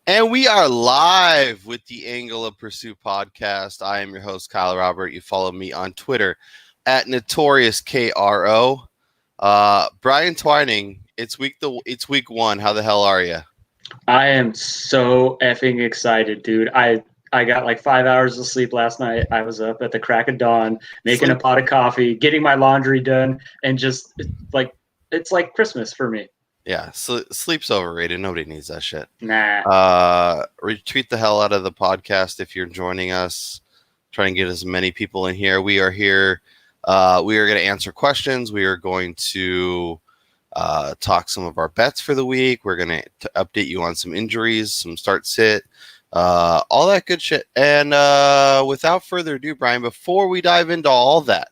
And we are live with the Angle of Pursuit podcast. I am your host, Kyle Robert. You follow me on Twitter at NotoriousKRO. Brian Twining, it's week one. How the hell are you? I am so effing excited, dude. I got like 5 hours of sleep last night. I was up at the crack of dawn, making a pot of coffee, getting my laundry done, and just it's like Christmas for me. Yeah, sleep's overrated. Nobody needs that shit. Nah. Retweet the hell out of the podcast if you're joining us. Try and get as many people in here. We are here. We are going to answer questions. We are going to talk some of our bets for the week. We're going to update you on some injuries, some start sit, all that good shit. And without further ado, Brian, before we dive into all that,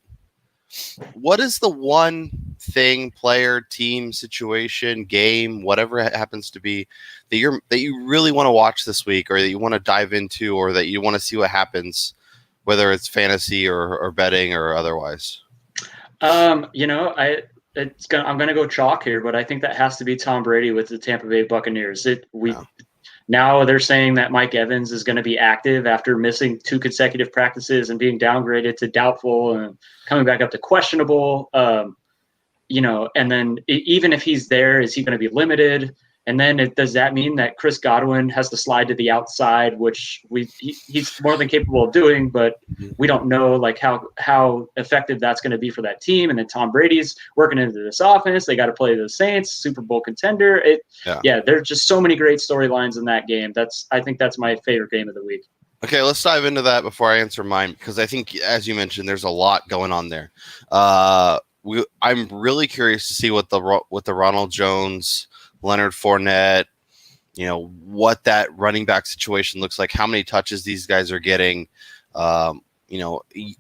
what is the one thing, player, team, situation, game, whatever it happens to be, that you really want to watch this week, or that you want to dive into, or that you want to see what happens, whether it's fantasy or betting or otherwise? I'm gonna go chalk here, but I think that has to be Tom Brady with the Tampa Bay Buccaneers. Now they're saying that Mike Evans is going to be active after missing 2 consecutive practices and being downgraded to doubtful and coming back up to questionable. And then even if he's there, is he going to be limited? And then does that mean that Chris Godwin has to slide to the outside, which he's more than capable of doing, but we don't know like how effective that's going to be for that team. And then Tom Brady's working into this offense. They got to play the Saints, Super Bowl contender. There's just so many great storylines in that game. I think that's my favorite game of the week. Okay, let's dive into that before I answer mine, because I think, as you mentioned, there's a lot going on there. I'm really curious to see what the Ronald Jones, Leonard Fournette, what that running back situation looks like, how many touches these guys are getting.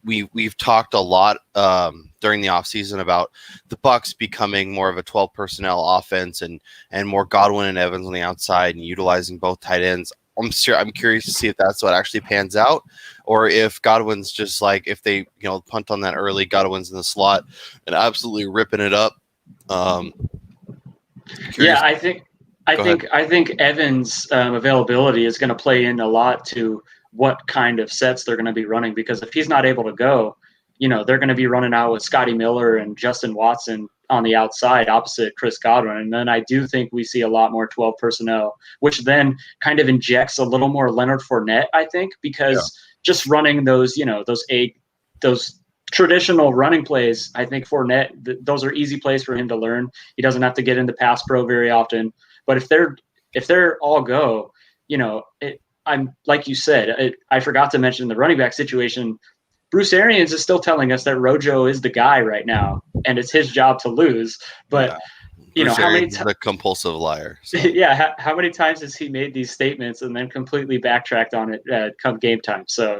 We've talked a lot during the offseason about the Bucs becoming more of a 12 personnel offense and more Godwin and Evans on the outside and utilizing both tight ends. I'm curious to see if that's what actually pans out, or if Godwin's just like, if they punt on that early, Godwin's in the slot and absolutely ripping it up. I think Evans' availability is going to play in a lot to what kind of sets they're going to be running, because if he's not able to go, they're going to be running out with Scotty Miller and Justin Watson on the outside opposite Chris Godwin. And then I do think we see a lot more 12 personnel, which then kind of injects a little more Leonard Fournette, I think, because just running those traditional running plays, I think Fournette, those are easy plays for him to learn. He doesn't have to get into pass pro very often. But if they're all go, I'm like you said, I forgot to mention the running back situation. Bruce Arians is still telling us that Rojo is the guy right now, and it's his job to lose. But how many times a compulsive liar? So. Yeah, how many times has he made these statements and then completely backtracked on it come game time? So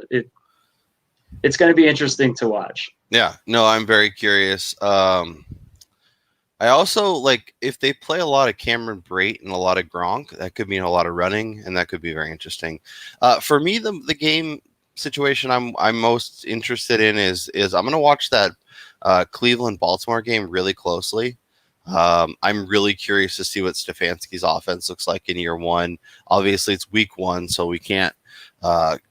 it's going to be interesting to watch. Yeah, no, I'm very curious. I also like if they play a lot of Cameron Brate and a lot of Gronk, that could mean a lot of running, and that could be very interesting. For me, the game situation I'm most interested in is I'm going to watch that Cleveland-Baltimore game really closely. I'm really curious to see what Stefanski's offense looks like in year one. Obviously, it's week one, so we can't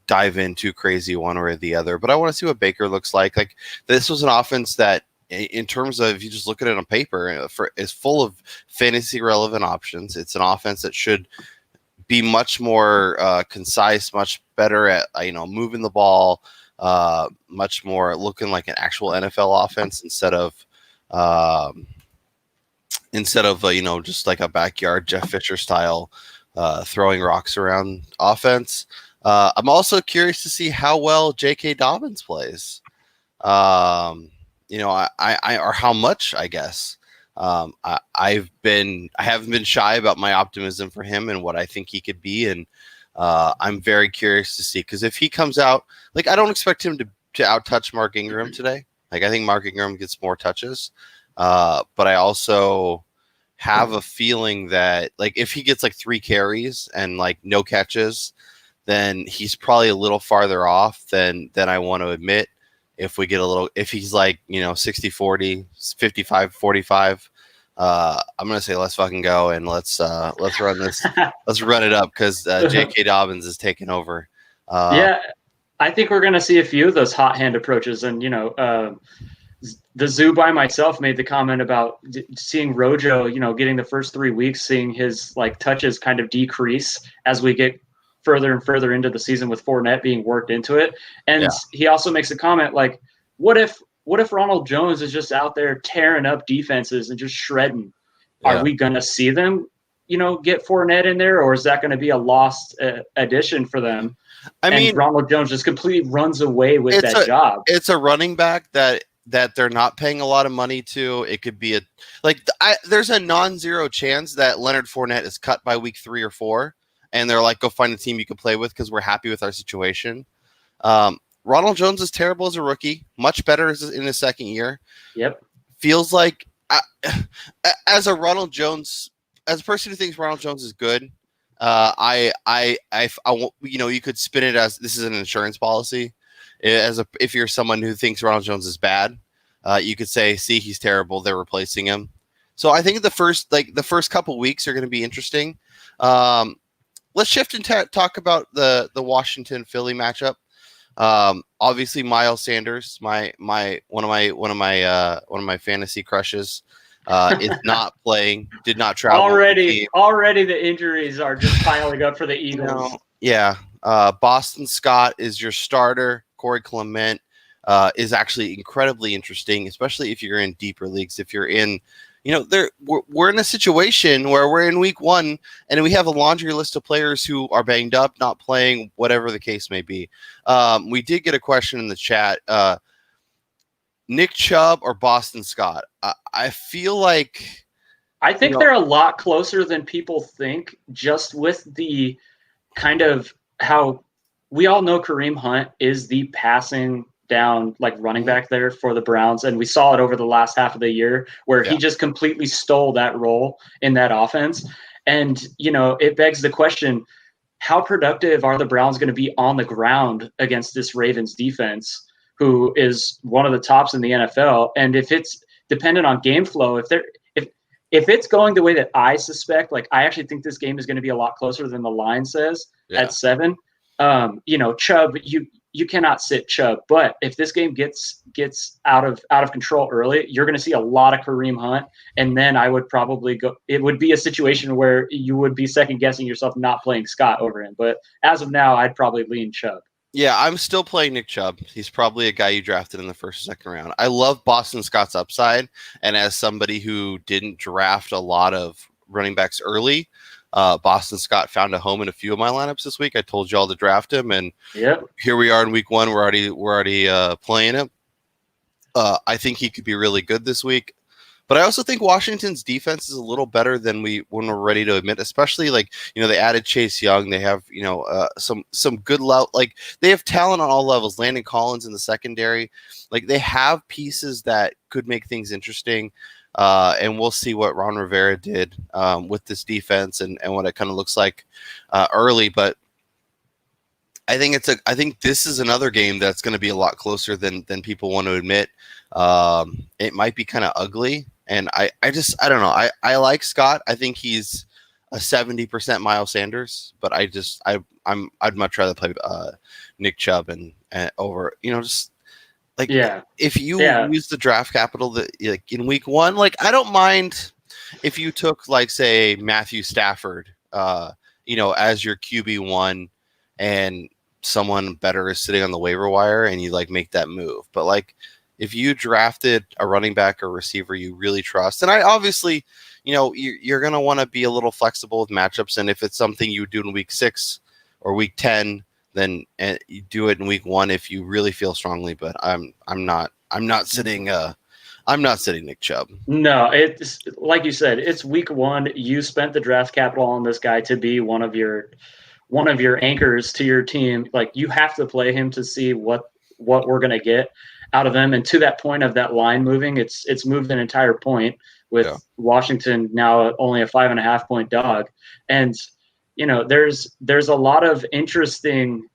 dive in too crazy one or the other. But I want to see what Baker looks like. Like, this was an offense that, in terms of, if you just look at it on paper, is full of fantasy relevant options. It's an offense that should be much more concise, much better at moving the ball, much more looking like an actual NFL offense instead of just like a backyard Jeff Fisher style throwing rocks around offense. I'm also curious to see how well J.K. Dobbins plays. Or how much, I guess. I haven't been shy about my optimism for him and what I think he could be, and I'm very curious to see, because if he comes out, like, I don't expect him to out-touch Mark Ingram today. Like, I think Mark Ingram gets more touches, but I also have a feeling that, like, if he gets like 3 carries and like no catches, then he's probably a little farther off than I want to admit. If he's like 60-40, 55-45, I'm gonna say let's fucking go and let's run this. Let's run it up because J.K. Dobbins is taking over. Yeah, I think we're gonna see a few of those hot hand approaches, and the Zoo by myself made the comment about seeing Rojo, getting the first 3 weeks, seeing his touches kind of decrease as we get further and further into the season with Fournette being worked into it. And he also makes a comment like, what if Ronald Jones is just out there tearing up defenses and just shredding? Yeah. Are we going to see them, get Fournette in there, or is that going to be a lost addition for them? I mean, Ronald Jones just completely runs away with that job. It's a running back that they're not paying a lot of money to. It could be there's a non-zero chance that Leonard Fournette is cut by week 3 or 4, and they're like, go find a team you can play with because we're happy with our situation. Ronald Jones is terrible as a rookie, much better in his second year. Yep. Feels like as a person who thinks Ronald Jones is good, you could spin it as this is an insurance policy. If you're someone who thinks Ronald Jones is bad, you could say, see, he's terrible, they're replacing him. So I think the first couple weeks are going to be interesting. Let's shift and talk about the Washington Philly matchup. Obviously Miles Sanders, one of my fantasy crushes, is not playing, did not travel. Already the injuries are just piling up for the Eagles. Yeah. Boston Scott is your starter. Corey Clement is actually incredibly interesting, especially if you're in deeper leagues. If you're in, we're in a situation where we're in week 1 and we have a laundry list of players who are banged up, not playing, whatever the case may be. We did get a question in the chat. Nick Chubb or Boston Scott? I feel like I think they're a lot closer than people think, just with the kind of how we all know Kareem Hunt is the passing down running back there for the Browns, and we saw it over the last half of the year where he just completely stole that role in that offense. And it begs the question, how productive are the Browns going to be on the ground against this Ravens defense, who is one of the tops in the NFL? And if it's dependent on game flow, if it's going the way that I suspect, I actually think this game is going to be a lot closer than the line says at 7. Chubb, you cannot sit Chubb, but if this game gets out of control early, you're going to see a lot of Kareem Hunt, and then I would probably go. It would be a situation where you would be second guessing yourself not playing Scott over him. But as of now, I'd probably lean Chubb. Yeah, I'm still playing Nick Chubb. He's probably a guy you drafted in the first or second round. I love Boston Scott's upside, and as somebody who didn't draft a lot of running backs early, Boston Scott found a home in a few of my lineups this week. I told you all to draft him, and here we are in week 1. We're already playing him. I think he could be really good this week. But I also think Washington's defense is a little better than when we're ready to admit, especially they added Chase Young. They have, some good they have talent on all levels. Landon Collins in the secondary, they have pieces that could make things interesting. And we'll see what Ron Rivera did with this defense and what it kind of looks like early. But I think this is another game that's going to be a lot closer than people want to admit. It might be kind of ugly. And I don't know. I like Scott. I think he's a 70% Miles Sanders, but I'd much rather play Nick Chubb and over, if you use the draft capital that in week 1, I don't mind if you took say Matthew Stafford, as your QB1 and someone better is sitting on the waiver wire and you make that move. But if you drafted a running back or receiver you really trust, and I obviously, you're going to want to be a little flexible with matchups. And if it's something you would do in week 6 or week 10, then you do it in week 1 if you really feel strongly. But I'm not sitting Nick Chubb. No, it's like you said, it's week 1. You spent the draft capital on this guy to be one of your anchors to your team. You have to play him to see what we're going to get out of them. And to that point of that line moving, it's moved an entire point with Washington now only a 5.5 point dog. And there's a lot of interesting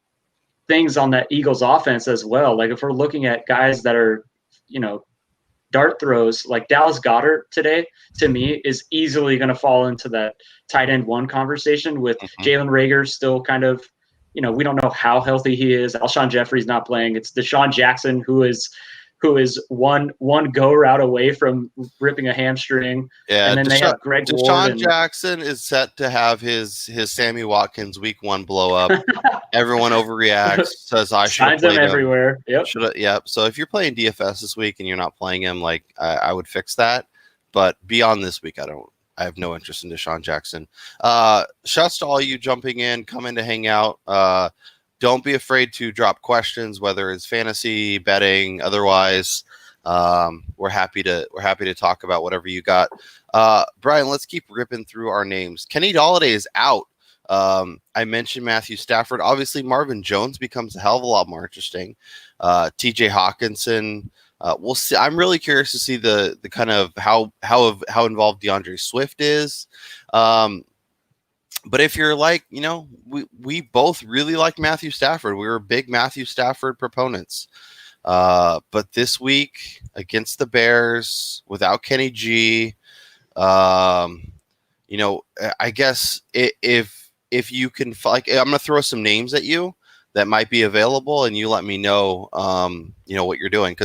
things on that Eagles offense as well. If we're looking at guys that are, dart throws, like Dallas Goedert today, to me, is easily going to fall into that tight end one conversation with Jalen Reagor still kind of, we don't know how healthy he is. Alshon Jeffrey's not playing. It's Deshaun Jackson who is one go route away from ripping a hamstring. Yeah, and then they have Greg Ward. Deshaun Jackson is set to have his Sammy Watkins week 1 blow up. Everyone overreacts, says I should have played him everywhere. Yep. Yep. So if you're playing DFS this week and you're not playing him, like I would fix that. But beyond this week, I have no interest in Deshaun Jackson. Shouts to all you jumping in, come in to hang out. Don't be afraid to drop questions, whether it's fantasy, betting, otherwise. We're happy to talk about whatever you got. Brian, let's keep ripping through our names. Kenny Golladay is out. I mentioned Matthew Stafford. Obviously, Marvin Jones becomes a hell of a lot more interesting. TJ Hawkinson. We'll see. I'm really curious to see the kind of how involved Deandre Swift is. But if you're like, we both really like Matthew Stafford. We were big Matthew Stafford proponents. But this week against the Bears without Kenny G, I guess if you can, like, I'm going to throw some names at you that might be available, and you let me know, what you're doing.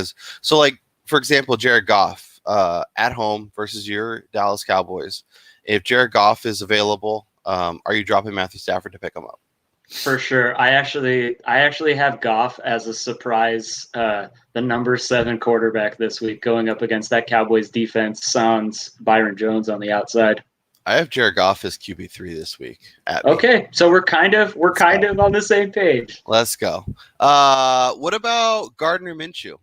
So like, for example, Jared Goff at home versus your Dallas Cowboys. If Jared Goff is available, are you dropping Matthew Stafford to pick him up? For sure. I actually have Goff as a surprise, the number 7 quarterback this week, going up against that Cowboys defense, sans Byron Jones on the outside. I have Jared Goff as QB3 this week. Okay, so we're kind of on the same page. Let's go. What about Gardner Minshew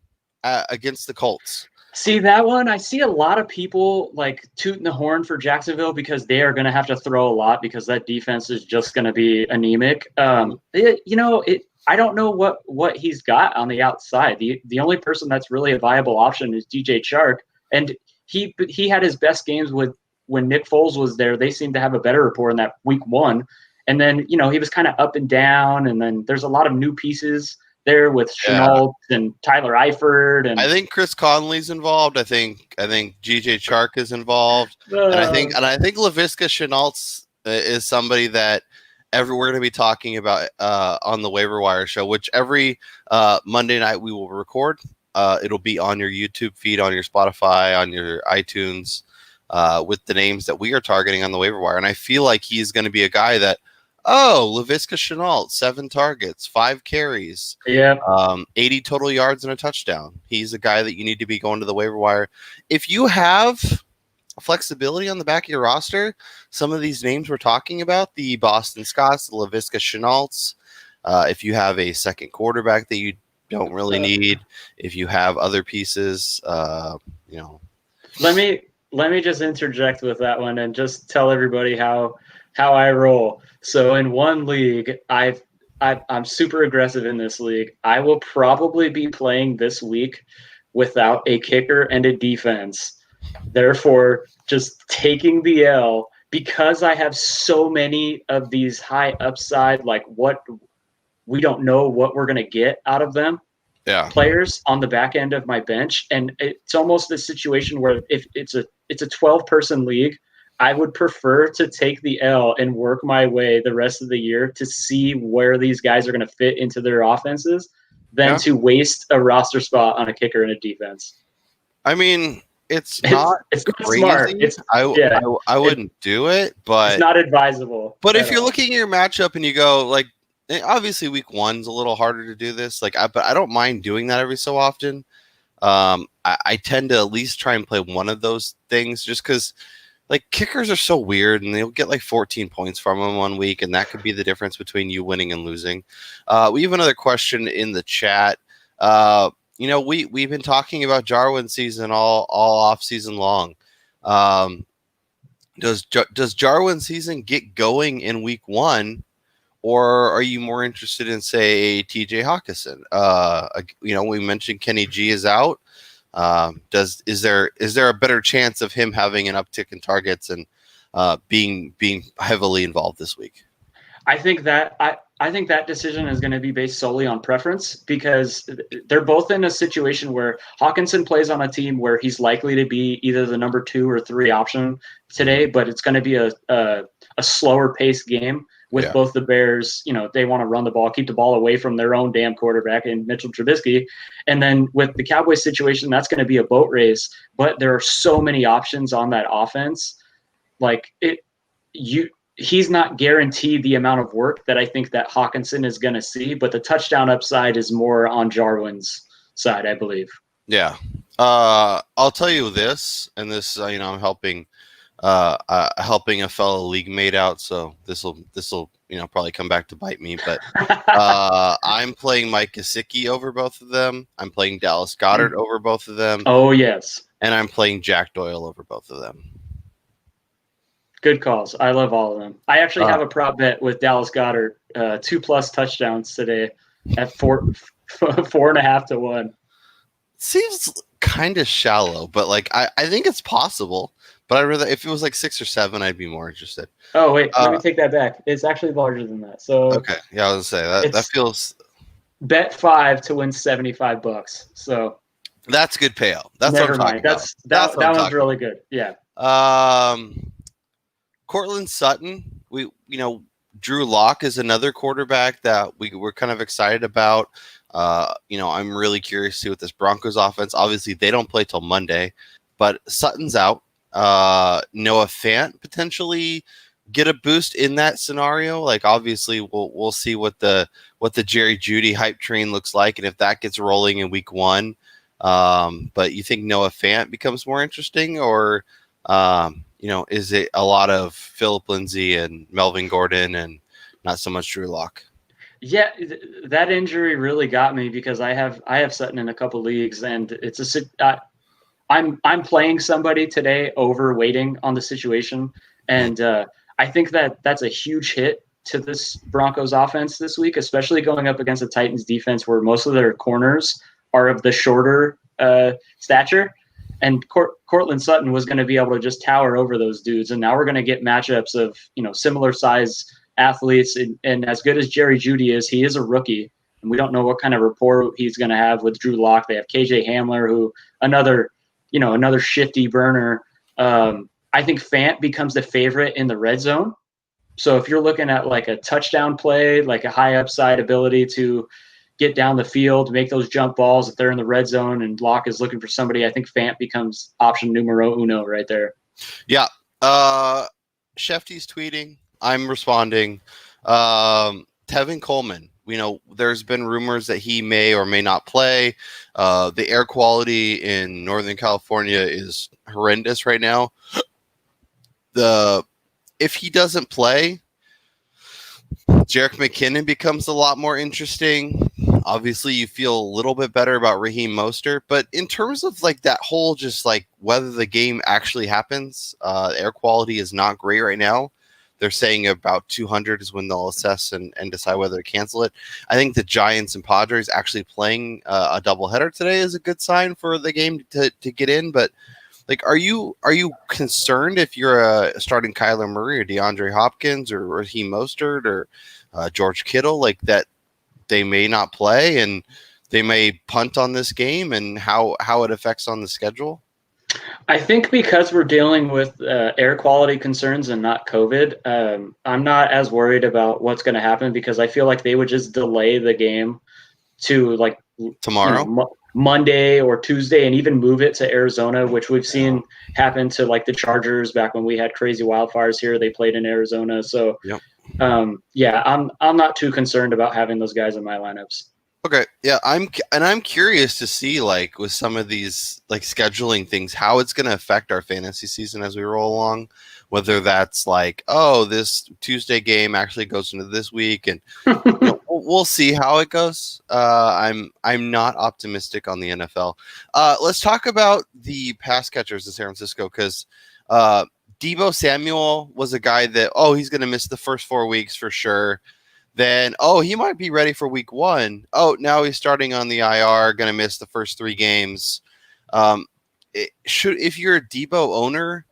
against the Colts? See, that one, I see a lot of people like tooting the horn for Jacksonville because they are going to have to throw a lot because that defense is just going to be anemic. I don't know what he's got on the outside. The only person that's really a viable option is DJ Chark, and he had his best games when Nick Foles was there. They seemed to have a better rapport in that week 1, and then he was kind of up and down, and then there's a lot of new pieces there with Chenault and Tyler Eifert, and I think Chris Conley's involved. I think GJ Chark is involved, and I think Laviska Chenault is somebody that we're going to be talking about on the Waiver Wire show, which every Monday night we will record. It'll be on your YouTube feed, on your Spotify, on your iTunes, with the names that we are targeting on the Waiver Wire, and I feel like he's going to be a guy that. Laviska Shenault, 7 targets, 5 carries, 80 total yards and a touchdown. He's a guy that you need to be going to the waiver wire. If you have flexibility on the back of your roster, some of these names we're talking about, the Boston Scotts, the Laviska Shenaults, if you have a second quarterback that you don't really need, if you have other pieces, Let me just interject with that one and just tell everybody how I roll. So in one league, I'm super aggressive in this league. I will probably be playing this week without a kicker and a defense. Therefore, just taking the L because I have so many of these high upside, like what we don't know what we're going to get out of them. Yeah. Players on the back end of my bench. And it's almost a situation where if it's a 12-person league, I would prefer to take the L and work my way the rest of the year to see where these guys are going to fit into their offenses than to waste a roster spot on a kicker and a defense. I mean, it's not crazy. Smart. I wouldn't do it, but it's not advisable. But if you're looking at your matchup and you go like, obviously week 1's a little harder to do this. Like, but I don't mind doing that every so often. I tend to at least try and play one of those things just because. Like, kickers are so weird, and they'll get like 14 points from them 1 week, and that could be the difference between you winning and losing. We have another question in the chat. We've been talking about Jarwin season all off season long. Does Jarwin season get going in week 1, or are you more interested in, say, TJ Hawkinson? We mentioned Kenny G is out. Is there a better chance of him having an uptick in targets and being heavily involved this week? I think that I think that decision is going to be based solely on preference because they're both in a situation where Hawkinson plays on a team where he's likely to be either the number 2 or 3 option today, but it's going to be a slower paced game with both the Bears. They want to run the ball, keep the ball away from their own damn quarterback and Mitchell Trubisky. And then with the Cowboys situation, that's going to be a boat race, but there are so many options on that offense. He's not guaranteed the amount of work that I think that Hawkinson is going to see, but the touchdown upside is more on Jarwin's side, I believe. Yeah. I'll tell you this, and this, I'm helping a fellow league mate out, so this will probably come back to bite me, but I'm playing Mike Gesicki over both of them. I'm playing Dallas Goedert over both of them. Oh, yes. And I'm playing Jack Doyle over both of them. Good calls. I love all of them. I actually have a prop bet with Dallas Goedert, 2+ touchdowns today at 4.5 to 1. Seems kind of shallow, but I think it's possible. But I'd rather, if it was 6 or 7, I'd be more interested. Oh wait, let me take that back. It's actually larger than that. So okay, yeah, I was gonna say that feels. Bet 5 to win $75. So that's good payout. That's never what I'm mind. talking That about. one's really good. Yeah. Cortland Sutton, Drew Lock is another quarterback that we're kind of excited about. I'm really curious to see what this Broncos offense. Obviously, they don't play till Monday, but Sutton's out. Noah Fant potentially get a boost in that scenario. Obviously, we'll see what the Jerry Jeudy hype train looks like, and if that gets rolling in week 1. But you think Noah Fant becomes more interesting, or is it a lot of Philip Lindsay and Melvin Gordon and not so much Drew Lock? Yeah, that injury really got me because I have Sutton in a couple leagues, and it's I'm playing somebody today over waiting on the situation, and I think that's a huge hit to this Broncos offense this week, especially going up against the Titans defense where most of their corners are of the shorter stature. And Cortland Sutton was going to be able to just tower over those dudes. And now we're going to get matchups of, similar size athletes. And as good as Jerry Jeudy is, he is a rookie. And we don't know what kind of rapport he's going to have with Drew Lock. They have KJ Hamler, who another shifty burner. I think Fant becomes the favorite in the red zone. So if you're looking at a touchdown play, a high upside ability to get down the field, make those jump balls if they're in the red zone and Lock is looking for somebody, I think Fant becomes option numero uno right there. Yeah. Shefty's tweeting. I'm responding. Tevin Coleman. There's been rumors that he may or may not play. The air quality in Northern California is horrendous right now. If he doesn't play, Jerick McKinnon becomes a lot more interesting. Obviously, you feel a little bit better about Raheem Mostert, but in terms of that whole just whether the game actually happens, air quality is not great right now. They're saying about 200 is when they'll assess and decide whether to cancel it. I think the Giants and Padres actually playing a doubleheader today is a good sign for the game to get in. But are you concerned if you're starting Kyler Murray or DeAndre Hopkins or Raheem Mostert or George Kittle that they may not play and they may punt on this game and how it affects on the schedule? I think because we're dealing with air quality concerns and not COVID, I'm not as worried about what's going to happen because I feel like they would just delay the game to tomorrow, Monday or Tuesday, and even move it to Arizona, which we've seen happen to the Chargers back when we had crazy wildfires here. They played in Arizona. So, I'm not too concerned about having those guys in my lineups. Okay. Yeah. I'm curious to see with some of these scheduling things, how it's going to affect our fantasy season as we roll along, whether that's this Tuesday game actually goes into this week and we'll see how it goes. I'm not optimistic on the NFL. Let's talk about the pass catchers in San Francisco because Deebo Samuel was a guy that, he's going to miss the first 4 weeks for sure. Then, he might be ready for week 1. Now he's starting on the IR, going to miss the first 3 games. If you're a Deebo owner,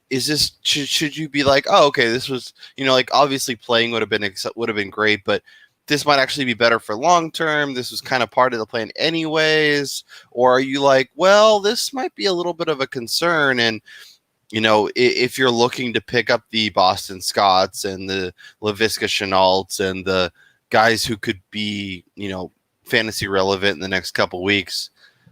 is this should you be like, oh, okay, this was, like obviously playing would have been great, but this might actually be better for long term. This was kind of part of the plan anyways. Or are you like, well, this might be a little bit of a concern, and if you're looking to pick up the Boston Scotts and the LaVisca Chenaults and the guys who could be, fantasy relevant in the next couple weeks,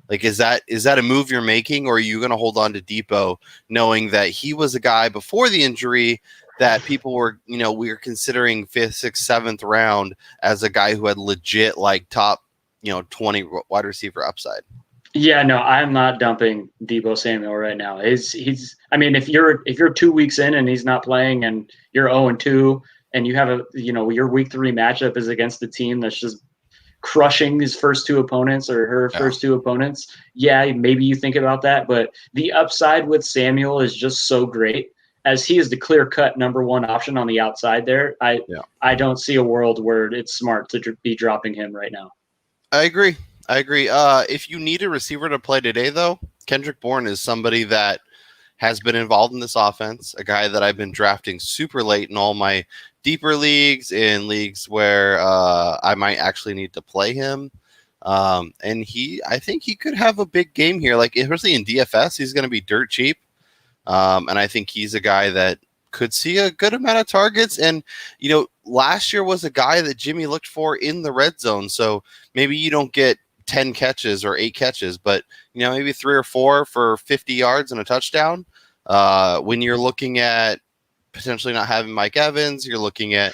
like, is that a move you're making, or are you going to hold on to Depot knowing that he was a guy before the injury that people were, we were considering 5th, 6th, 7th round as a guy who had legit like top, 20 wide receiver upside? Yeah, no, I'm not dumping Deebo Samuel right now. He's I mean, if you're 2 weeks in and he's not playing and you're 0-2 and you have your week 3 matchup is against the team that's just crushing his first 2 opponents or her first 2 opponents, yeah, maybe you think about that. But the upside with Samuel is just so great, as he is the clear-cut number 1 option on the outside there. I don't see a world where it's smart to be dropping him right now. I agree. If you need a receiver to play today, though, Kendrick Bourne is somebody that has been involved in this offense, a guy that I've been drafting super late in all my deeper leagues, in leagues where I might actually need to play him. And I think he could have a big game here, like especially in DFS. He's going to be dirt cheap. And I think he's a guy that could see a good amount of targets. And, last year was a guy that Jimmy looked for in the red zone. So maybe you don't get 10 catches or 8 catches, but, maybe 3 or 4 for 50 yards and a touchdown. When you're looking at potentially not having Mike Evans, you're looking at,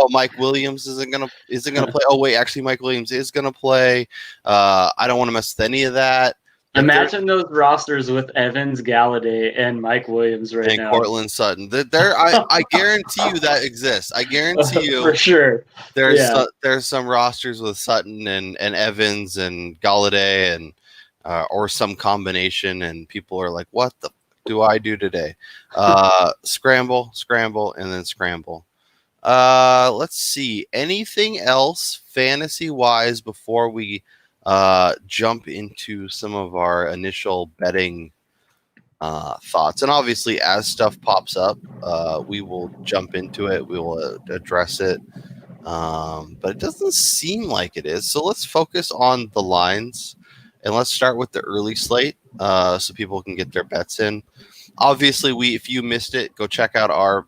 Mike Williams isn't gonna play. Oh wait, actually Mike Williams is gonna play. I don't want to mess with any of that. Imagine those rosters with Evans, Galladay, and Mike Williams now. And Cortland Sutton. I guarantee you that exists. I guarantee you for sure. There's some rosters with Sutton and Evans and Galladay and or some combination, and people are like, "What the do I do today?" Scramble, and then scramble. Let's see. Anything else fantasy wise before we jump into some of our initial betting thoughts? And obviously, as stuff pops up, we will jump into it. We will address it. But it doesn't seem like it is. So let's focus on the lines, and let's start with the early slate so people can get their bets in. Obviously, if you missed it, go check out our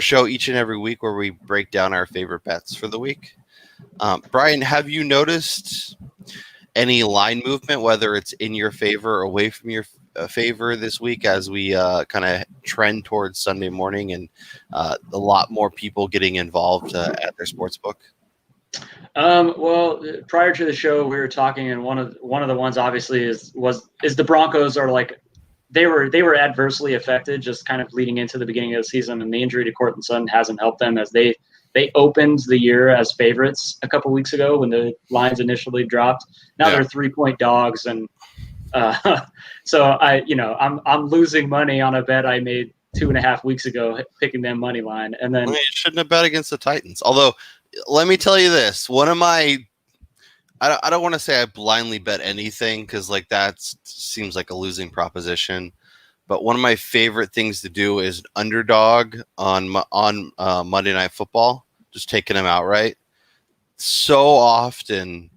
show each and every week where we break down our favorite bets for the week. Brian, have you noticed any line movement, whether it's in your favor or away from your favor this week, as we kind of trend towards Sunday morning and a lot more people getting involved at their sports book? Well, prior to the show, we were talking, and one of the ones obviously is the Broncos are like they were adversely affected just kind of leading into the beginning of the season, and the injury to Cortland Sutton hasn't helped them, as they opened the year as favorites a couple weeks ago when the lines initially dropped. Now they're 3-point dogs, and so I'm losing money on a bet I made 2.5 weeks ago picking them money line, and then you shouldn't have bet against the Titans. Although, let me tell you this: one of my I don't want to say I blindly bet anything, because like that seems like a losing proposition. But one of my favorite things to do is underdog on Monday Night Football, just taking them outright. So often,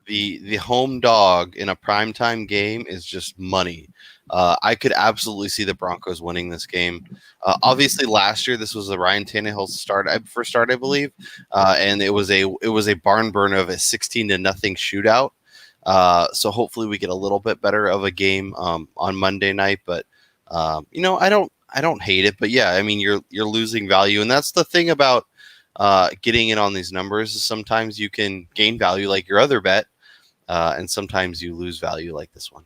the home dog in a primetime game is just money. I could absolutely see the Broncos winning this game. Obviously, last year this was a Ryan Tannehill's first start, I believe, and it was a barn burner of a 16-0 shootout. So hopefully we get a little bit better of a game on Monday night. But I don't hate it. But yeah, I mean you're losing value, and that's the thing about getting in on these numbers is sometimes you can gain value like your other bet, and sometimes you lose value like this one.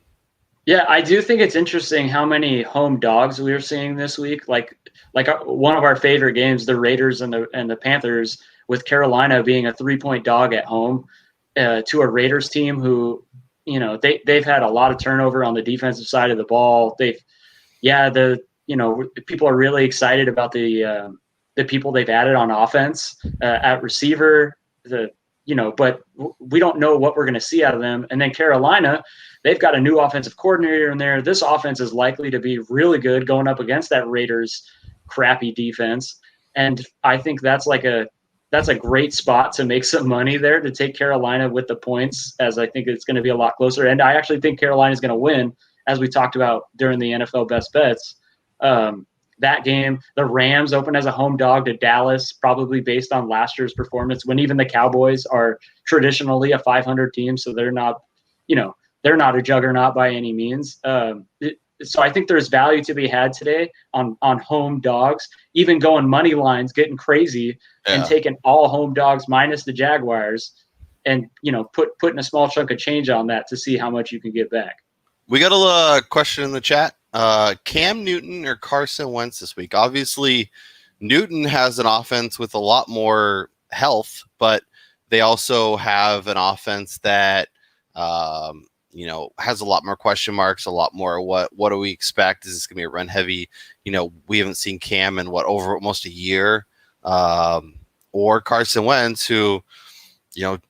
Yeah, I do think it's interesting how many home dogs we are seeing this week. Like one of our favorite games, the Raiders and the Panthers, with Carolina being a 3-point dog at home to a Raiders team who, they've had a lot of turnover on the defensive side of the ball. People are really excited about the people they've added on offense at receiver. but we don't know what we're going to see out of them. And then Carolina, they've got a new offensive coordinator in there. This offense is likely to be really good going up against that Raiders crappy defense. And I think that's a great spot to make some money there, to take Carolina with the points, as I think it's going to be a lot closer. And I actually think Carolina is going to win, as we talked about during the NFL Best Bets. That game, the Rams open as a home dog to Dallas, probably based on last year's performance, when even the Cowboys are traditionally a 500 team, so they're not a juggernaut by any means. So I think there's value to be had today on home dogs, even going money lines, getting crazy, and taking all home dogs minus the Jaguars, and putting a small chunk of change on that to see how much you can get back. We got a question in the chat. Cam Newton or Carson Wentz this week? Obviously, Newton has an offense with a lot more health, but they also have an offense that has a lot more question marks, a lot more what do we expect? Is this going to be a run heavy? We haven't seen Cam in over almost a year, or Carson Wentz, who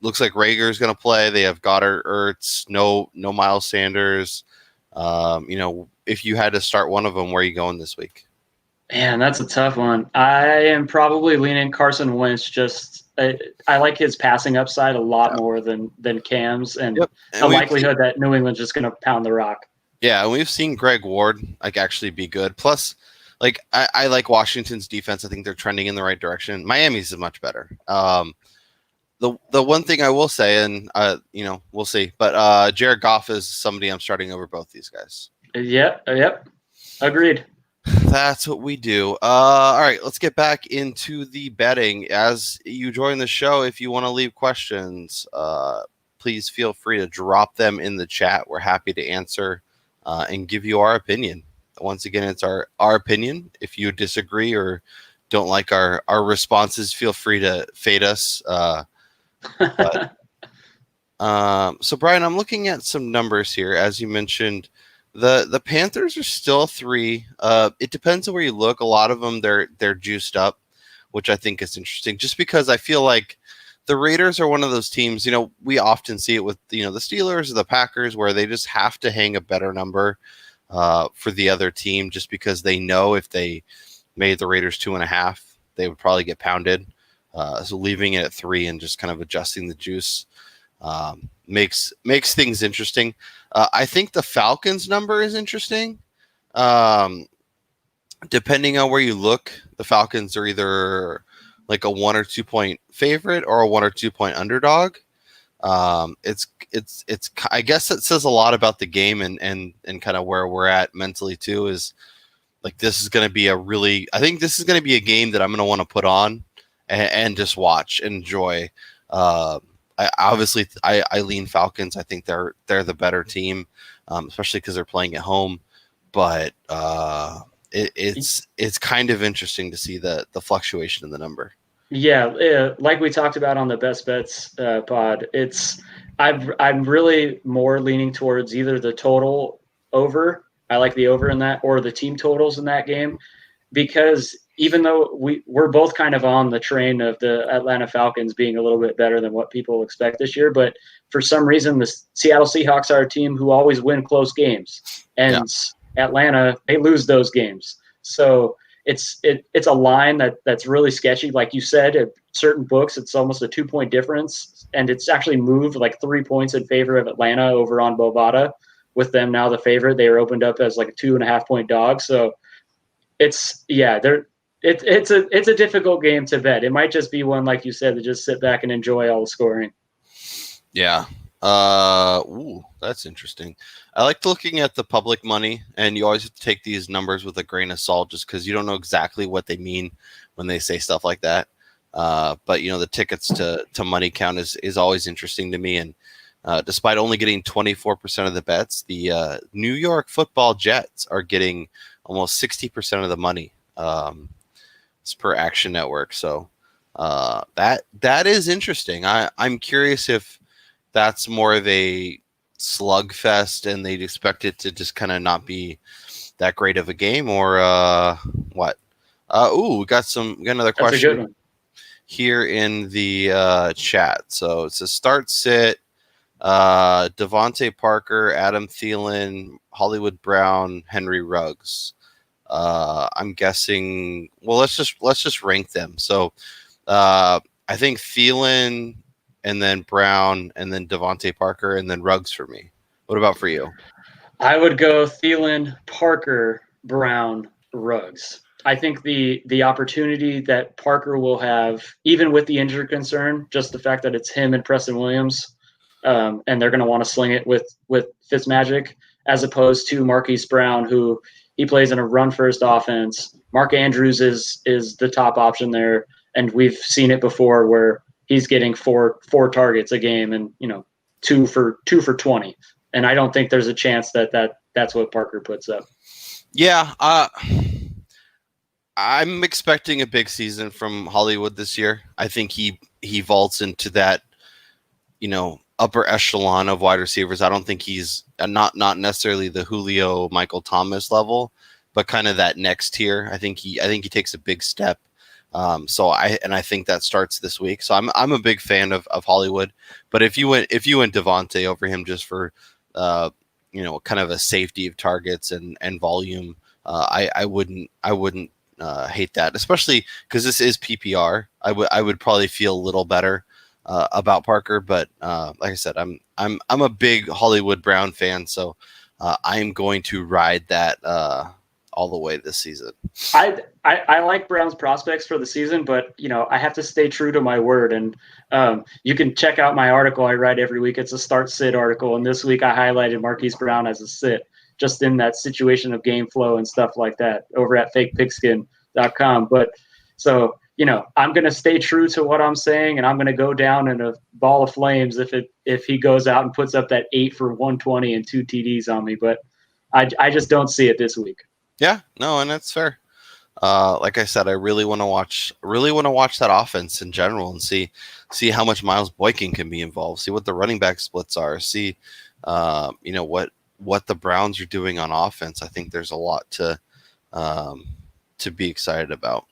looks like Rager's going to play. They have Goddard, Ertz, no Miles Sanders. If you had to start one of them, where are you going this week? Man, that's a tough one. I am probably leaning Carson Wentz. Just I like his passing upside a lot more than Cam's, and the likelihood that New England's just going to pound the rock. Yeah, and we've seen Greg Ward actually be good. Plus, I like Washington's defense. I think they're trending in the right direction. Miami's is much better. The one thing I will say, and we'll see, but Jared Goff is somebody I'm starting over both these guys. Yep, agreed. That's what we do. All right, let's get back into the betting. As you join the show, if you want to leave questions, please feel free to drop them in the chat. We're happy to answer and give you our opinion. Once again, it's our opinion. If you disagree or don't like our responses, feel free to fade us. So Brian, I'm looking at some numbers here. As you mentioned, the Panthers are still 3. It depends on where you look. A lot of them they're juiced up, which I think is interesting. Just because I feel like the Raiders are one of those teams. We often see it with the Steelers or the Packers, where they just have to hang a better number for the other team, just because they know if they made the Raiders 2.5, they would probably get pounded. So leaving it at 3 and just kind of adjusting the juice makes things interesting. I think the Falcons number is interesting. Depending on where you look, the Falcons are either like a 1 or 2 point favorite or a 1 or 2 point underdog. It's I guess it says a lot about the game and kind of where we're at mentally too. Is this is going to be I think this is going to be a game that I'm going to want to put on and just watch and enjoy. I lean Falcons. I think they're the better team, especially because they're playing at home. But it's kind of interesting to see the fluctuation in the number. Yeah, like we talked about on the Best Bets pod, I'm really more leaning towards either the total over. I like the over in that, or the team totals in that game, because even though we're both kind of on the train of the Atlanta Falcons being a little bit better than what people expect this year, but for some reason the Seattle Seahawks are a team who always win close games, and Atlanta, they lose those games. So it's a line that's really sketchy. Like you said, at certain books, it's almost a 2 point difference, and it's actually moved 3 points in favor of Atlanta over on Bovada. With them now the favorite, they were opened up as a 2.5 point dog. So it's a difficult game to bet. It might just be one, like you said, to just sit back and enjoy all the scoring. Yeah. That's interesting. I like looking at the public money, and you always have to take these numbers with a grain of salt, just because you don't know exactly what they mean when they say stuff like that. But the tickets to money count is always interesting to me. And despite only getting 24% of the bets, the New York Football Jets are getting almost 60% of the money. It's per Action Network. So that is interesting. I'm curious if that's more of a slugfest and they'd expect it to just kind of not be that great of a game, or what? We got another question here in the chat. So it's a start sit. Devontae Parker, Adam Thielen, Hollywood Brown, Henry Ruggs. I'm guessing. Well, let's just rank them. So I think Thielen, and then Brown, and then Devontae Parker, and then Ruggs for me. What about for you? I would go Thielen, Parker, Brown, Ruggs. I think the opportunity that Parker will have, even with the injury concern, just the fact that it's him and Preston Williams, and they're going to want to sling it with Fitzmagic, as opposed to Marquise Brown, who he plays in a run-first offense. Mark Andrews is the top option there, and we've seen it before where he's getting four targets a game, and two for 20. And I don't think there's a chance that's what Parker puts up. Yeah, I'm expecting a big season from Hollywood this year. I think he vaults into that, upper echelon of wide receivers. I don't think he's not necessarily the Julio Michael Thomas level, but kind of that next tier. I think he takes a big step. So I think that starts this week. So I'm a big fan of Hollywood. But if you went Devontae over him just for kind of a safety of targets and volume, I wouldn't hate that, especially because this is PPR. I would probably feel a little better about Parker, but like I said, I'm a big Hollywood Brown fan, so I'm going to ride that all the way this season. I like Brown's prospects for the season, but I have to stay true to my word. And you can check out my article I write every week. It's a start sit article, and this week I highlighted Marquise Brown as a sit, just in that situation of game flow and stuff like that over at fakepigskin.com. But so I'm going to stay true to what I'm saying, and I'm going to go down in a ball of flames if he goes out and puts up that 8 for 120 and 2 TDs on me. But I just don't see it this week. Yeah, no, and that's fair. Like I said, I really want to watch that offense in general and see how much Miles Boykin can be involved. See what the running back splits are. See, what the Browns are doing on offense. I think there's a lot to be excited about.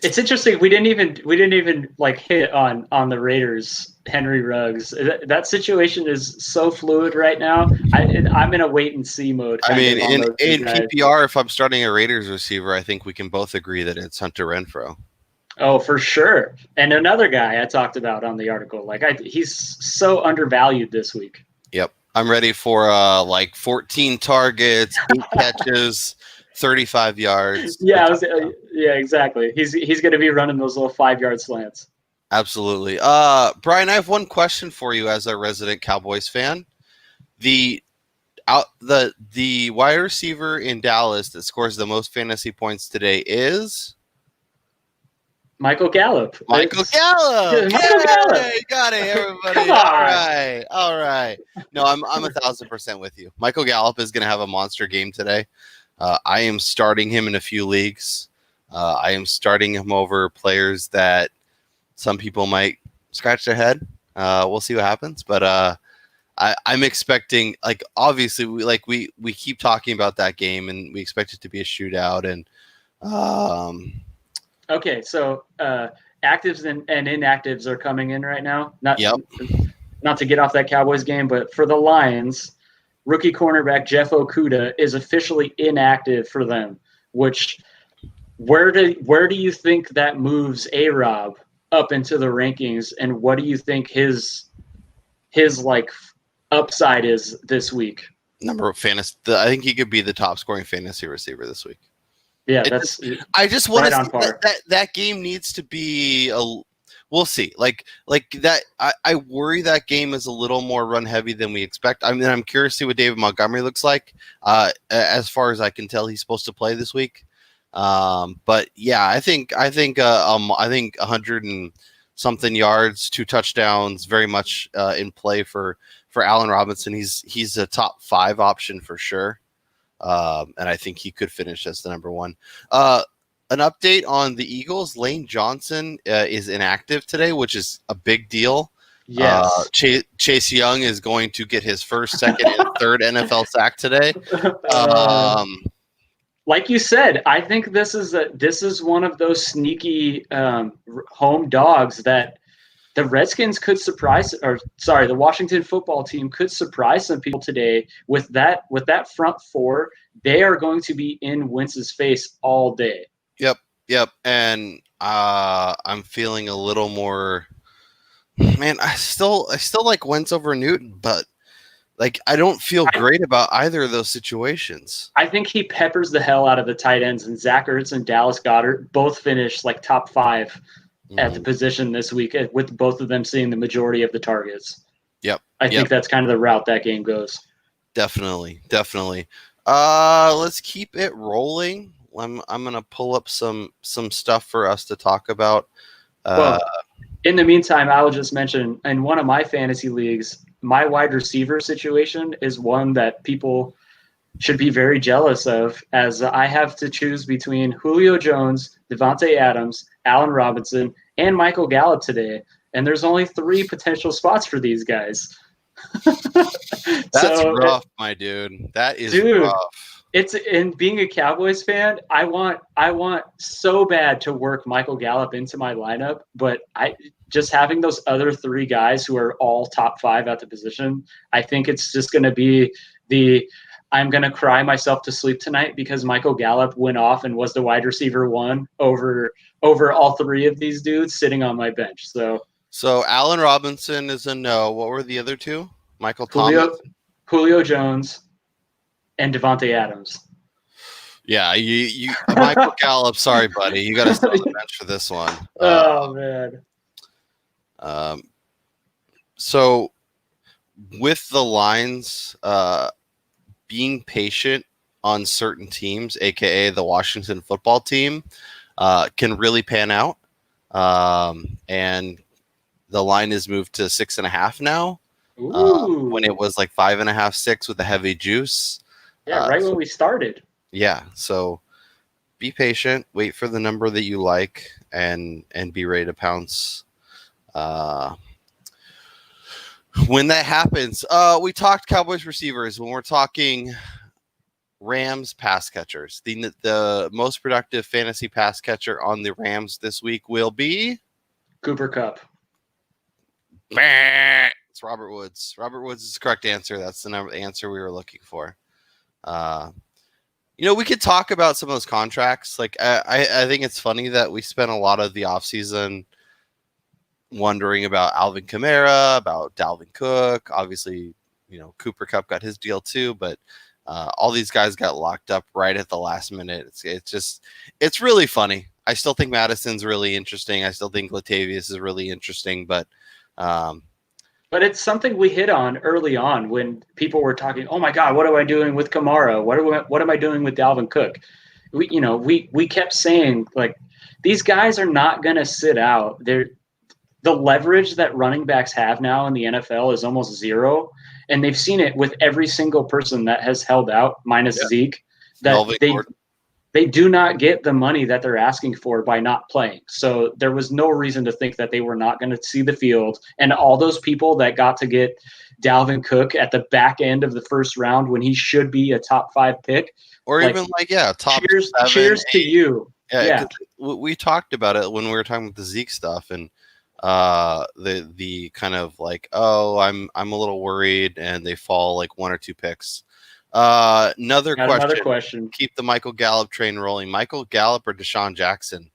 It's interesting. We didn't even like hit on the Raiders. Henry Ruggs. That situation is so fluid right now. I'm in a wait and see mode. I mean, in PPR, if I'm starting a Raiders receiver, I think we can both agree that it's Hunter Renfrow. Oh, for sure. And another guy I talked about on the article, he's so undervalued this week. Yep, I'm ready for 14 targets, 8 catches. 35 yards. Yeah, exactly. He's going to be running those little 5-yard slants. Absolutely. Brian, I have one question for you as a resident Cowboys fan. The wide receiver in Dallas that scores the most fantasy points today is Michael Gallup. Michael Gallup. Got it, everybody. Come on. All right. No, I'm 1,000% with you. Michael Gallup is going to have a monster game today. I am starting him in a few leagues. I am starting him over players that some people might scratch their head. We'll see what happens. But I'm expecting, obviously, we keep talking about that game, and we expect it to be a shootout. And okay, so actives and inactives are coming in right now. Not to get off that Cowboys game, but for the Lions, rookie cornerback Jeff Okudah is officially inactive for them. Which where do you think that moves A-Rob up into the rankings, and what do you think his upside is this week? Number of fantasy, I think he could be the top scoring fantasy receiver this week. Yeah, I just want right to see that game needs to be we'll see. Like that, I worry that game is a little more run heavy than we expect. I mean, I'm curious to see what David Montgomery looks like. As far as I can tell, he's supposed to play this week. But yeah, I think 100 and something yards, 2 touchdowns, very much in play for Allen Robinson. He's a top 5 option for sure. And I think he could finish as the number 1. An update on the Eagles. Lane Johnson is inactive today, which is a big deal. Yes. Chase Young is going to get his first, second, and third NFL sack today. like you said, I think this is one of those sneaky home dogs that the Redskins could surprise, the Washington football team could surprise some people today with that front four. They are going to be in Wentz's face all day. Yep. And I'm feeling a little more. Man, I still like Wentz over Newton, but like I don't feel great about either of those situations. I think he peppers the hell out of the tight ends, and Zach Ertz and Dallas Goedert both finished like top 5 at the position this week, with both of them seeing the majority of the targets. Yep. I think that's kind of the route that game goes. Definitely. Let's keep it rolling. I'm gonna pull up some stuff for us to talk about. Well, in the meantime, I will just mention, in one of my fantasy leagues, my wide receiver situation is one that people should be very jealous of, as I have to choose between Julio Jones, Devontae Adams, Allen Robinson, and Michael Gallup today. And there's only 3 potential spots for these guys. That's rough, my dude. That is rough. It's, in being a Cowboys fan, I want so bad to work Michael Gallup into my lineup, but just having those other 3 guys who are all top 5 at the position, I think it's just going to be I'm going to cry myself to sleep tonight because Michael Gallup went off and was the wide receiver 1 over all 3 of these dudes sitting on my bench. So Allen Robinson is a no. What were the other 2? Michael Thomas, Julio Jones, and Devontae Adams. Yeah, you Michael Gallup. Sorry, buddy, you got to stay on the bench for this one. Oh man. So with the lines being patient on certain teams, aka the Washington football team, can really pan out. And the line is moved to 6.5 now. When it was like 5.5, 6 with the heavy juice. Yeah, when we started. Yeah, so be patient, wait for the number that you like, and be ready to pounce. When that happens, we talked Cowboys receivers. When we're talking Rams pass catchers, the most productive fantasy pass catcher on the Rams this week will be Cooper Kupp. It's Robert Woods. Robert Woods is the correct answer. That's the answer we were looking for. We could talk about some of those contracts. Like I think it's funny that we spent a lot of the offseason wondering about Alvin Kamara, about Dalvin Cook. Obviously, Cooper Kupp got his deal too, but all these guys got locked up right at the last minute. It's really funny. I still think Madison's really interesting. I still think Latavius is really interesting, but it's something we hit on early on when people were talking, oh my God, what am I doing with Kamara? What am I doing with Dalvin Cook? We kept saying, like, these guys are not going to sit out. The leverage that running backs have now in the NFL is almost zero. And they've seen it with every single person that has held out, minus Zeke, that they do not get the money that they're asking for by not playing. So there was no reason to think that they were not going to see the field. And all those people that got to get Dalvin Cook at the back end of the first round when he should be a top 5 pick. Or even top cheers, 7, cheers 8. To you. Yeah. We talked about it when we were talking about the Zeke stuff and the kind of like, I'm a little worried and they fall like 1 or 2 picks. Another question. Keep the Michael Gallup train rolling. Michael Gallup or Deshaun Jackson?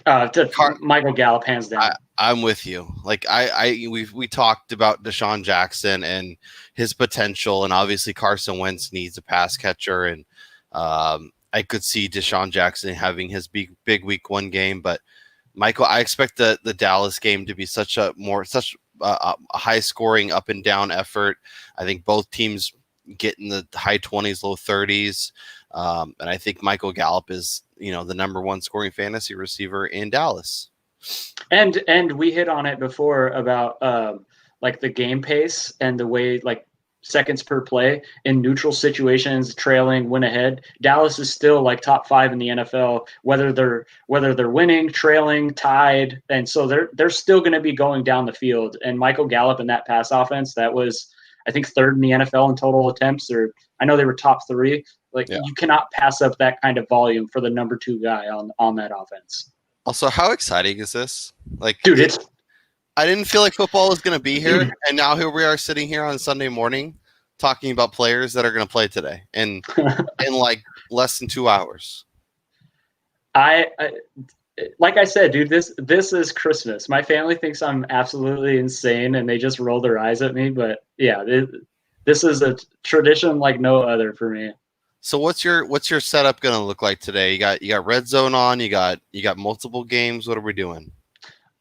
Michael Gallup, hands down. I'm with you. Like we talked about Deshaun Jackson and his potential, and obviously Carson Wentz needs a pass catcher, and I could see Deshaun Jackson having his big week 1 game. But Michael, I expect the Dallas game to be such a high scoring up and down effort. I think both teams get in the high 20s, low 30s. And I think Michael Gallup is, the number 1 scoring fantasy receiver in Dallas. And we hit on it before about like the game pace and the way like seconds per play in neutral situations, trailing, win ahead. Dallas is still like top 5 in the NFL, whether they're winning, trailing, tied. And so they're still going to be going down the field. And Michael Gallup in that pass offense, that was, I think third in the NFL in total attempts, or I know they were top 3. Like, you cannot pass up that kind of volume for the number 2 guy on that offense. Also, how exciting is this? Like, dude, I didn't feel like football was going to be here, and now here we are sitting here on Sunday morning talking about players that are going to play today in like less than 2 hours. I like I said, dude, this is Christmas. My family thinks I'm absolutely insane, and they just roll their eyes at me. But yeah, this is a tradition like no other for me. So what's your setup going to look like today? You got Red Zone on. You got multiple games. What are we doing?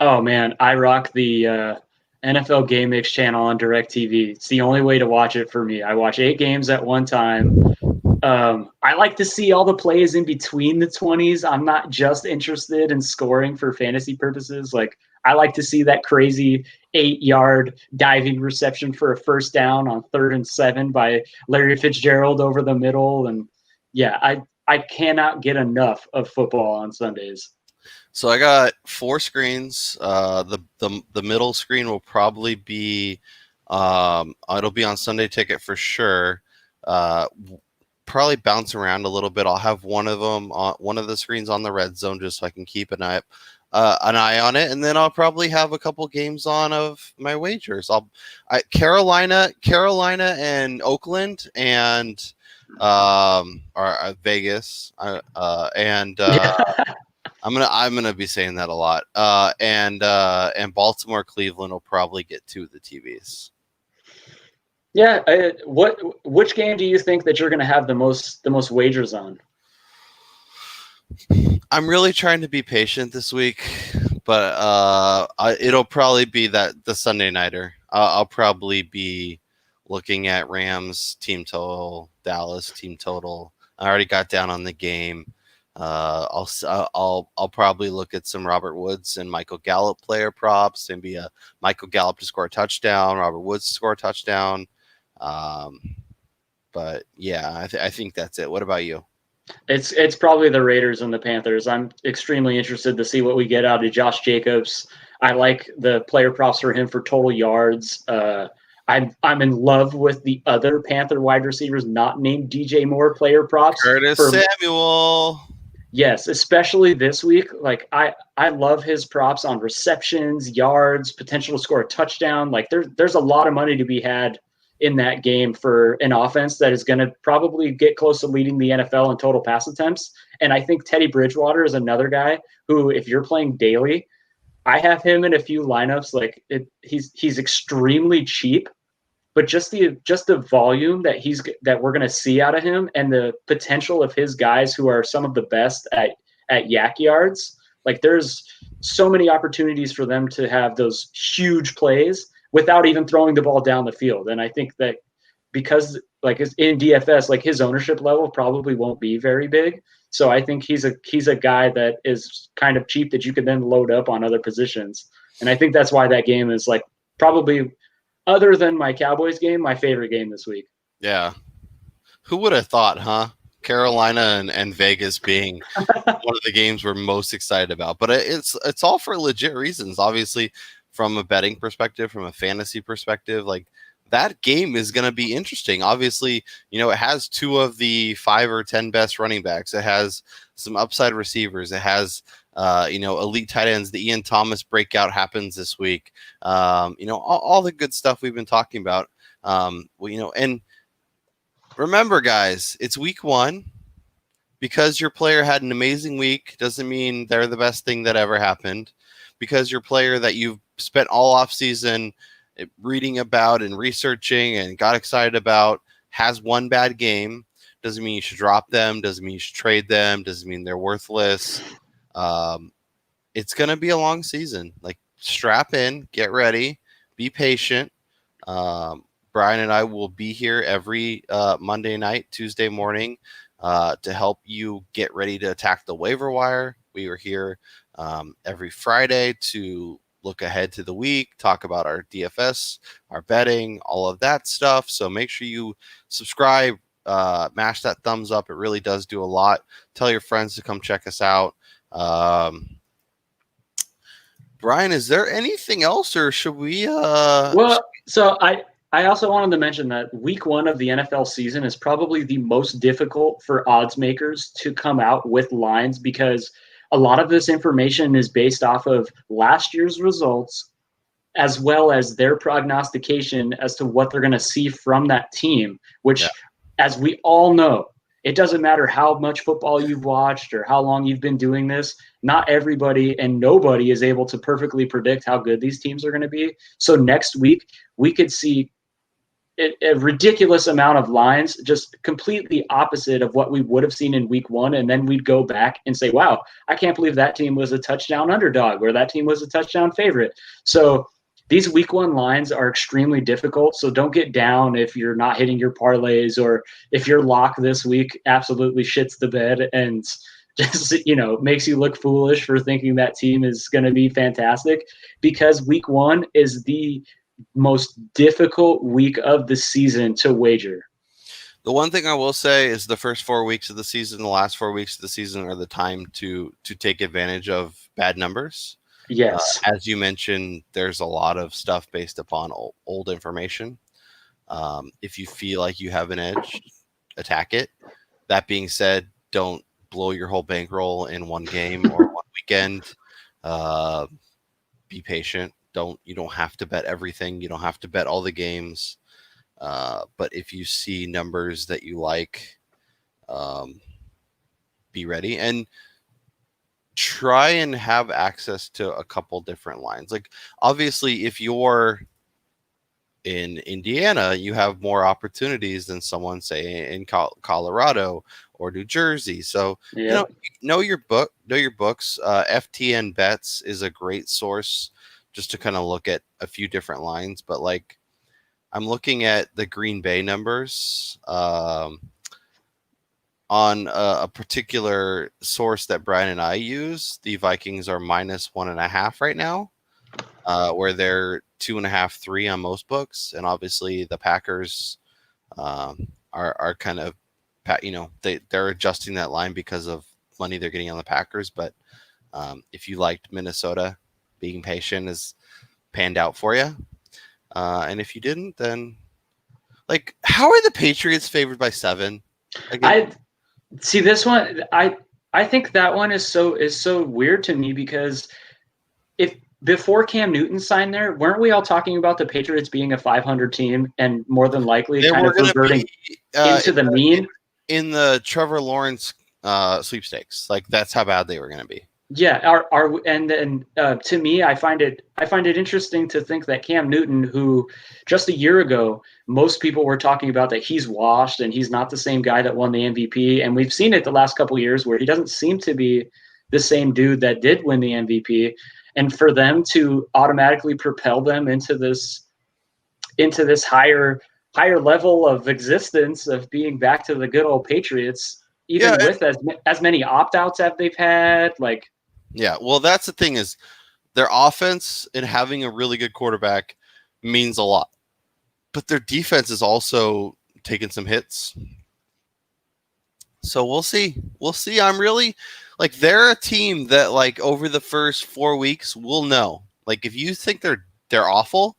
Oh man, I rock the NFL Game Mix channel on DirecTV. It's the only way to watch it for me. I watch 8 games at one time. I like to see all the plays in between the 20s. I'm not just interested in scoring for fantasy purposes. Like, I like to see that crazy 8-yard diving reception for a first down on 3rd and 7 by Larry Fitzgerald over the middle. And yeah, I cannot get enough of football on Sundays. So I got 4 screens. The middle screen will probably be it'll be on Sunday Ticket for sure. Probably bounce around a little bit. I'll have one of them on one of the screens on the Red Zone just so I can keep an eye on it, and then I'll probably have a couple games on of my wagers. Carolina and Oakland and or Vegas and I'm gonna be saying that a lot. And Baltimore, Cleveland will probably get 2 of the TVs. Yeah, which game do you think that you're going to have the most wagers on? I'm really trying to be patient this week, but it'll probably be the Sunday nighter. I'll probably be looking at Rams team total, Dallas team total. I already got down on the game. I'll probably look at some Robert Woods and Michael Gallup player props, and be a Michael Gallup to score a touchdown, Robert Woods to score a touchdown. But yeah, I think that's it. What about you? It's probably the Raiders and the Panthers. I'm extremely interested to see what we get out of Josh Jacobs. I like the player props for him for total yards. I'm in love with the other Panther wide receivers not named DJ Moore player props. Curtis Samuel. Yes, especially this week. Like, I love his props on receptions, yards, potential to score a touchdown. Like, there's a lot of money to be had in that game for an offense that is going to probably get close to leading the NFL in total pass attempts. And I think Teddy Bridgewater is another guy who, if you're playing daily, I have him in a few lineups. Like, he's extremely cheap, but just the volume that we're going to see out of him, and the potential of his guys who are some of the best at yak yards. Like, there's so many opportunities for them to have those huge plays without even throwing the ball down the field. And I think that because, like, in DFS, like, his ownership level probably won't be very big. So I think he's a guy that is kind of cheap that you can then load up on other positions. And I think that's why that game is, like, probably, other than my Cowboys game, my favorite game this week. Yeah. Who would have thought, huh? Carolina and Vegas being one of the games we're most excited about. But it's all for legit reasons. Obviously, from a betting perspective, from a fantasy perspective, like, that game is going to be interesting. Obviously, it has 2 of the 5 or 10 best running backs. It has some upside receivers. It has, elite tight ends. The Ian Thomas breakout happens this week. All the good stuff we've been talking about. And remember, guys, it's week 1. Because your player had an amazing week doesn't mean they're the best thing that ever happened. Because your player that you've spent all off season reading about and researching and got excited about has one bad game doesn't mean you should drop them, doesn't mean you should trade them, doesn't mean they're worthless. It's going to be a long season. Like, strap in, get ready, be patient. Brian and I will be here every Monday night, Tuesday morning to help you get ready to attack the waiver wire. We are here every Friday to look ahead to the week, talk about our DFS, our betting, all of that stuff. So make sure you subscribe, mash that thumbs up. It really does do a lot. Tell your friends to come check us out. Brian, is there anything else, or should we? So I I also wanted to mention that week 1 of the NFL season is probably the most difficult for odds makers to come out with lines, because a lot of this information is based off of last year's results, as well as their prognostication as to what they're going to see from that team, which, as we all know, it doesn't matter how much football you've watched or how long you've been doing this. Not everybody and nobody is able to perfectly predict how good these teams are going to be. So next week, we could see a ridiculous amount of lines just completely opposite of what we would have seen in week 1. And then we'd go back and say, wow, I can't believe that team was a touchdown underdog, or that team was a touchdown favorite. So these week 1 lines are extremely difficult. So don't get down if you're not hitting your parlays, or if your lock this week absolutely shits the bed and just, makes you look foolish for thinking that team is going to be fantastic, because week 1 is the most difficult week of the season to wager. The one thing I will say is the first 4 weeks of the season, the last 4 weeks of the season are the time to take advantage of bad numbers. Yes. As you mentioned, there's a lot of stuff based upon old information. If you feel like you have an edge, attack it. That being said, don't blow your whole bankroll in one game or one weekend. Be patient. You don't have to bet everything. You don't have to bet all the games. But if you see numbers that you like, be ready and try and have access to a couple different lines. Like, obviously, if you're in Indiana, you have more opportunities than someone, say, in Colorado or New Jersey. So, know your books. FTN Bets is a great source just to kind of look at a few different lines. But like, I'm looking at the Green Bay numbers on a particular source that Brian and I use. The Vikings are -1.5 right now, where they're 2.5, 3 on most books. And obviously the Packers are kind of, they're adjusting that line because of money they're getting on the Packers. But if you liked Minnesota, being patient is panned out for you. And if you didn't, then like, how are the Patriots favored by 7? I see this one. I think that one is so weird to me, because if before Cam Newton signed there, weren't we all talking about the Patriots being a 500 team and more than likely they kind of reverting into the mean in the Trevor Lawrence sweepstakes? Like, that's how bad they were going to be. Yeah, to me, I find it interesting to think that Cam Newton, who just a year ago most people were talking about that he's washed and he's not the same guy that won the MVP, and we've seen it the last couple of years where he doesn't seem to be the same dude that did win the MVP, and for them to automatically propel them into this higher level of existence of being back to the good old Patriots, even with as many opt-outs as they've had, like. Yeah, well, that's the thing, is their offense and having a really good quarterback means a lot. But their defense is also taking some hits. So we'll see. I'm really, like, they're a team that, like, over the first 4 weeks, we'll know. Like, if you think they're awful,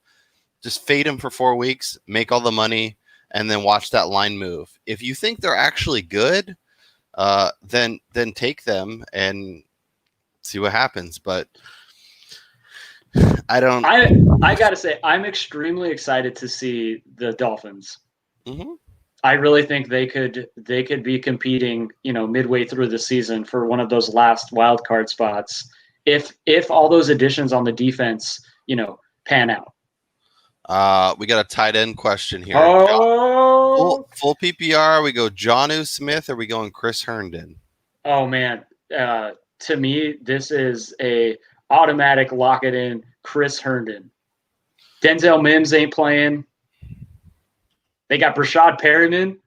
just fade them for 4 weeks, make all the money, and then watch that line move. If you think they're actually good, then take them and see what happens. But I gotta say, I'm extremely excited to see the Dolphins. Mm-hmm. I really think they could be competing, midway through the season for one of those last wild card spots if all those additions on the defense, pan out. We got a tight end question here. Oh, full PPR. We go Jonnu Smith, or are we going Chris Herndon? Oh man, to me, this is a automatic lock it in Chris Herndon. Denzel Mims ain't playing. They got Brashad Perriman,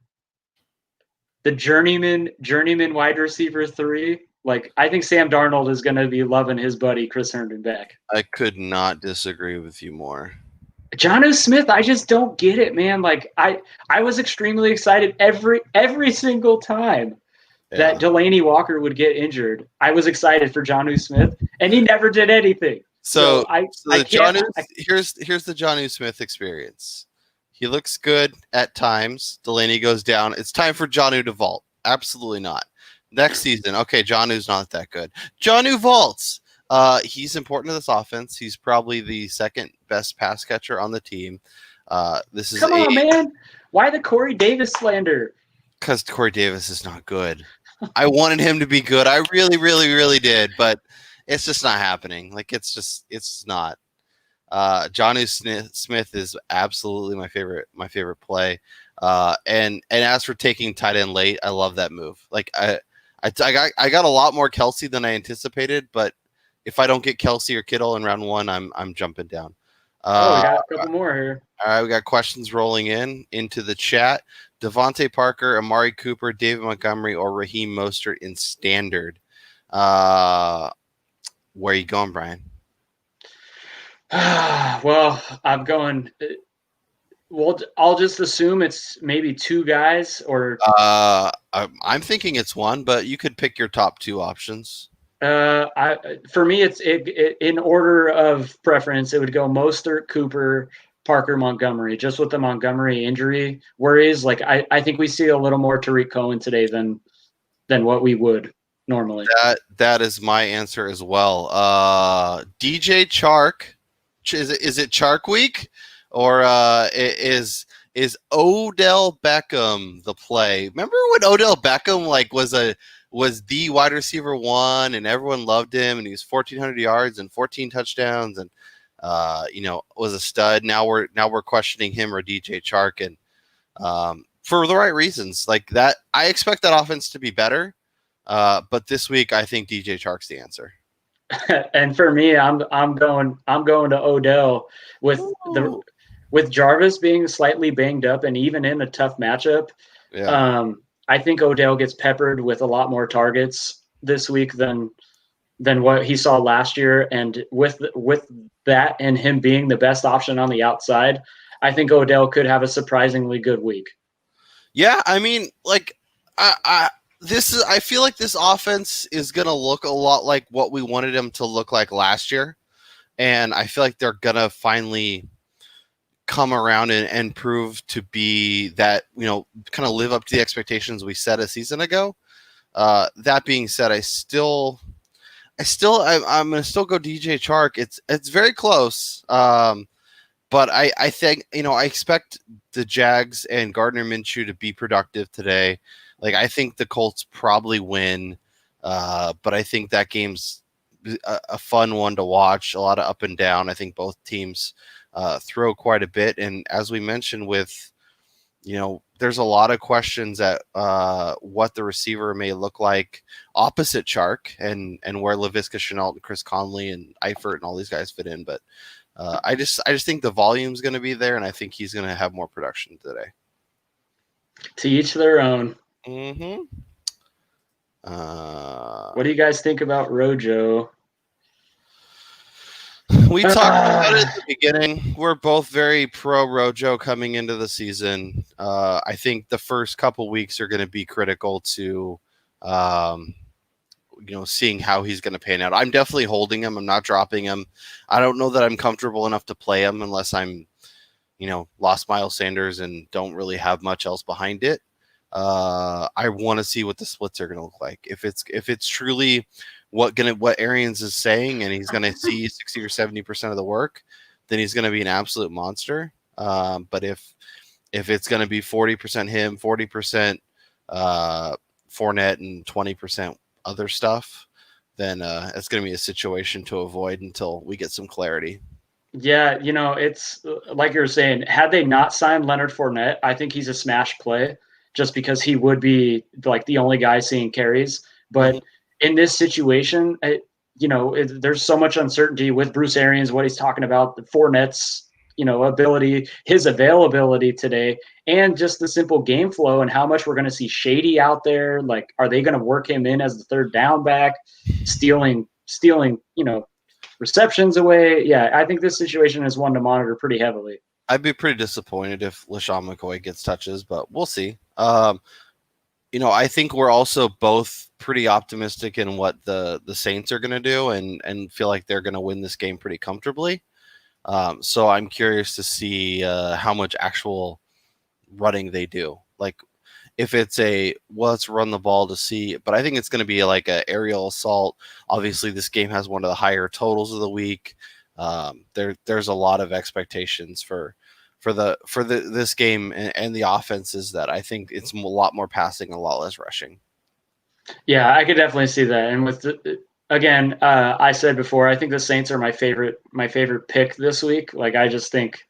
the journeyman wide receiver 3. Like, I think Sam Darnold is going to be loving his buddy Chris Herndon back. I could not disagree with you more. Jonnu Smith, I just don't get it, man. Like, I was extremely excited every single time that Delaney Walker would get injured. I was excited for Jonnu Smith, and he never did anything. Here's the Jonnu Smith experience. He looks good at times. Delaney goes down. It's time for Jonnu to vault. Absolutely not. Next season, okay, Jonnu's not that good. Jonnu vaults. He's important to this offense. He's probably the second best pass catcher on the team. This is Come on, man. Why the Corey Davis slander? Because Corey Davis is not good. I wanted him to be good. I really, really, really did, but it's just not happening. Like it's not. Jonnu Smith is absolutely my favorite play. And as for taking tight end late, I love that move. Like I got a lot more Kelsey than I anticipated, but if I don't get Kelsey or Kittle in round 1, I'm jumping down. We got a couple more here. All right, we got questions rolling into the chat. Devontae Parker, Amari Cooper, David Montgomery, or Raheem Mostert in standard. Where are you going, Brian? Well, I'm going. Well, I'll just assume it's maybe 2 guys, or I'm thinking it's 1, but you could pick your top 2 options. For me, it's in order of preference. It would go Mostert, Cooper, Parker, Montgomery. Just with the Montgomery injury worries, like I think we see a little more Tariq Cohen today than what we would normally. That is my answer as well. DJ Chark, is it Chark week, or is Odell Beckham the play? Remember when Odell Beckham was the wide receiver 1 and everyone loved him and he was 1,400 yards and 14 touchdowns and was a stud. Now we're questioning him or DJ Chark, and for the right reasons. Like that, I expect that offense to be better. But this week, I think DJ Chark's the answer. And for me, I'm going to Odell with Jarvis being slightly banged up and even in a tough matchup. Yeah. I think Odell gets peppered with a lot more targets this week than what he saw last year. And with that and him being the best option on the outside, I think Odell could have a surprisingly good week. Yeah, I mean, like I feel like this offense is going to look a lot like what we wanted them to look like last year. And I feel like they're going to finally come around and prove to be that, kind of live up to the expectations we set a season ago. That being said, I'm going to still go DJ Chark. It's very close. But I think, I expect the Jags and Gardner Minshew to be productive today. Like, I think the Colts probably win. But I think that game's a fun one to watch, a lot of up and down. I think both teams throw quite a bit. And as we mentioned with, there's a lot of questions at what the receiver may look like opposite Chark and where Laviska Shenault and Chris Conley and Eifert and all these guys fit in. But I just think the volume's going to be there, and I think he's going to have more production today. To each their own. Mm-hmm. What do you guys think about Rojo? We talked about it at the beginning. We're both very pro Rojo coming into the season. I think the first couple weeks are going to be critical to, seeing how he's going to pan out. I'm definitely holding him. I'm not dropping him. I don't know that I'm comfortable enough to play him unless I'm, lost Miles Sanders and don't really have much else behind it. I want to see what the splits are going to look like. If it's truly what Arians is saying, and he's going to see 60 or 70% of the work, then he's going to be an absolute monster. But if it's going to be 40% him, 40% Fournette, and 20% other stuff, then it's going to be a situation to avoid until we get some clarity. Yeah, it's like you were saying, had they not signed Leonard Fournette, I think he's a smash play just because he would be like the only guy seeing carries. But in this situation, there's so much uncertainty with Bruce Arians, what he's talking about, the Fournette's, ability, his availability today, and just the simple game flow and how much we're going to see Shady out there. Like, are they going to work him in as the third down back, stealing, receptions away? Yeah, I think this situation is one to monitor pretty heavily. I'd be pretty disappointed if LaShawn McCoy gets touches, but we'll see. I think we're also both pretty optimistic in what the Saints are going to do and feel like they're going to win this game pretty comfortably. So I'm curious to see how much actual running they do. Like if it's let's run the ball to see, but I think it's going to be like an aerial assault. Obviously, this game has one of the higher totals of the week. There's a lot of expectations for this game and the offenses that I think it's a lot more passing, a lot less rushing. Yeah, I could definitely see that. And with again, I said before, I think the Saints are my favorite pick this week. Like I just think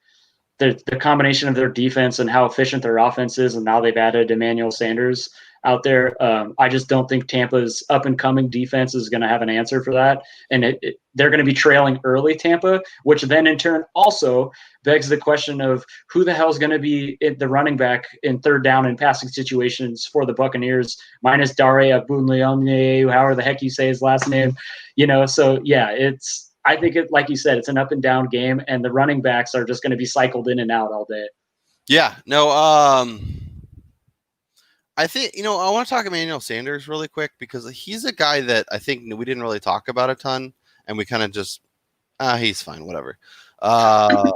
the combination of their defense and how efficient their offense is, and now they've added Emmanuel Sanders out there. I just don't think Tampa's up and coming defense is going to have an answer for that, and they're going to be trailing early, Tampa, which then in turn also begs the question of who the hell is going to be the running back in third down and passing situations for the Buccaneers, minus Dare Abunleone, however the heck you say his last name, So yeah, I think like you said, it's an up and down game, and the running backs are just going to be cycled in and out all day. Yeah, no, I think, I want to talk Emmanuel Sanders really quick because he's a guy that I think we didn't really talk about a ton, and we kind of just, he's fine, whatever. I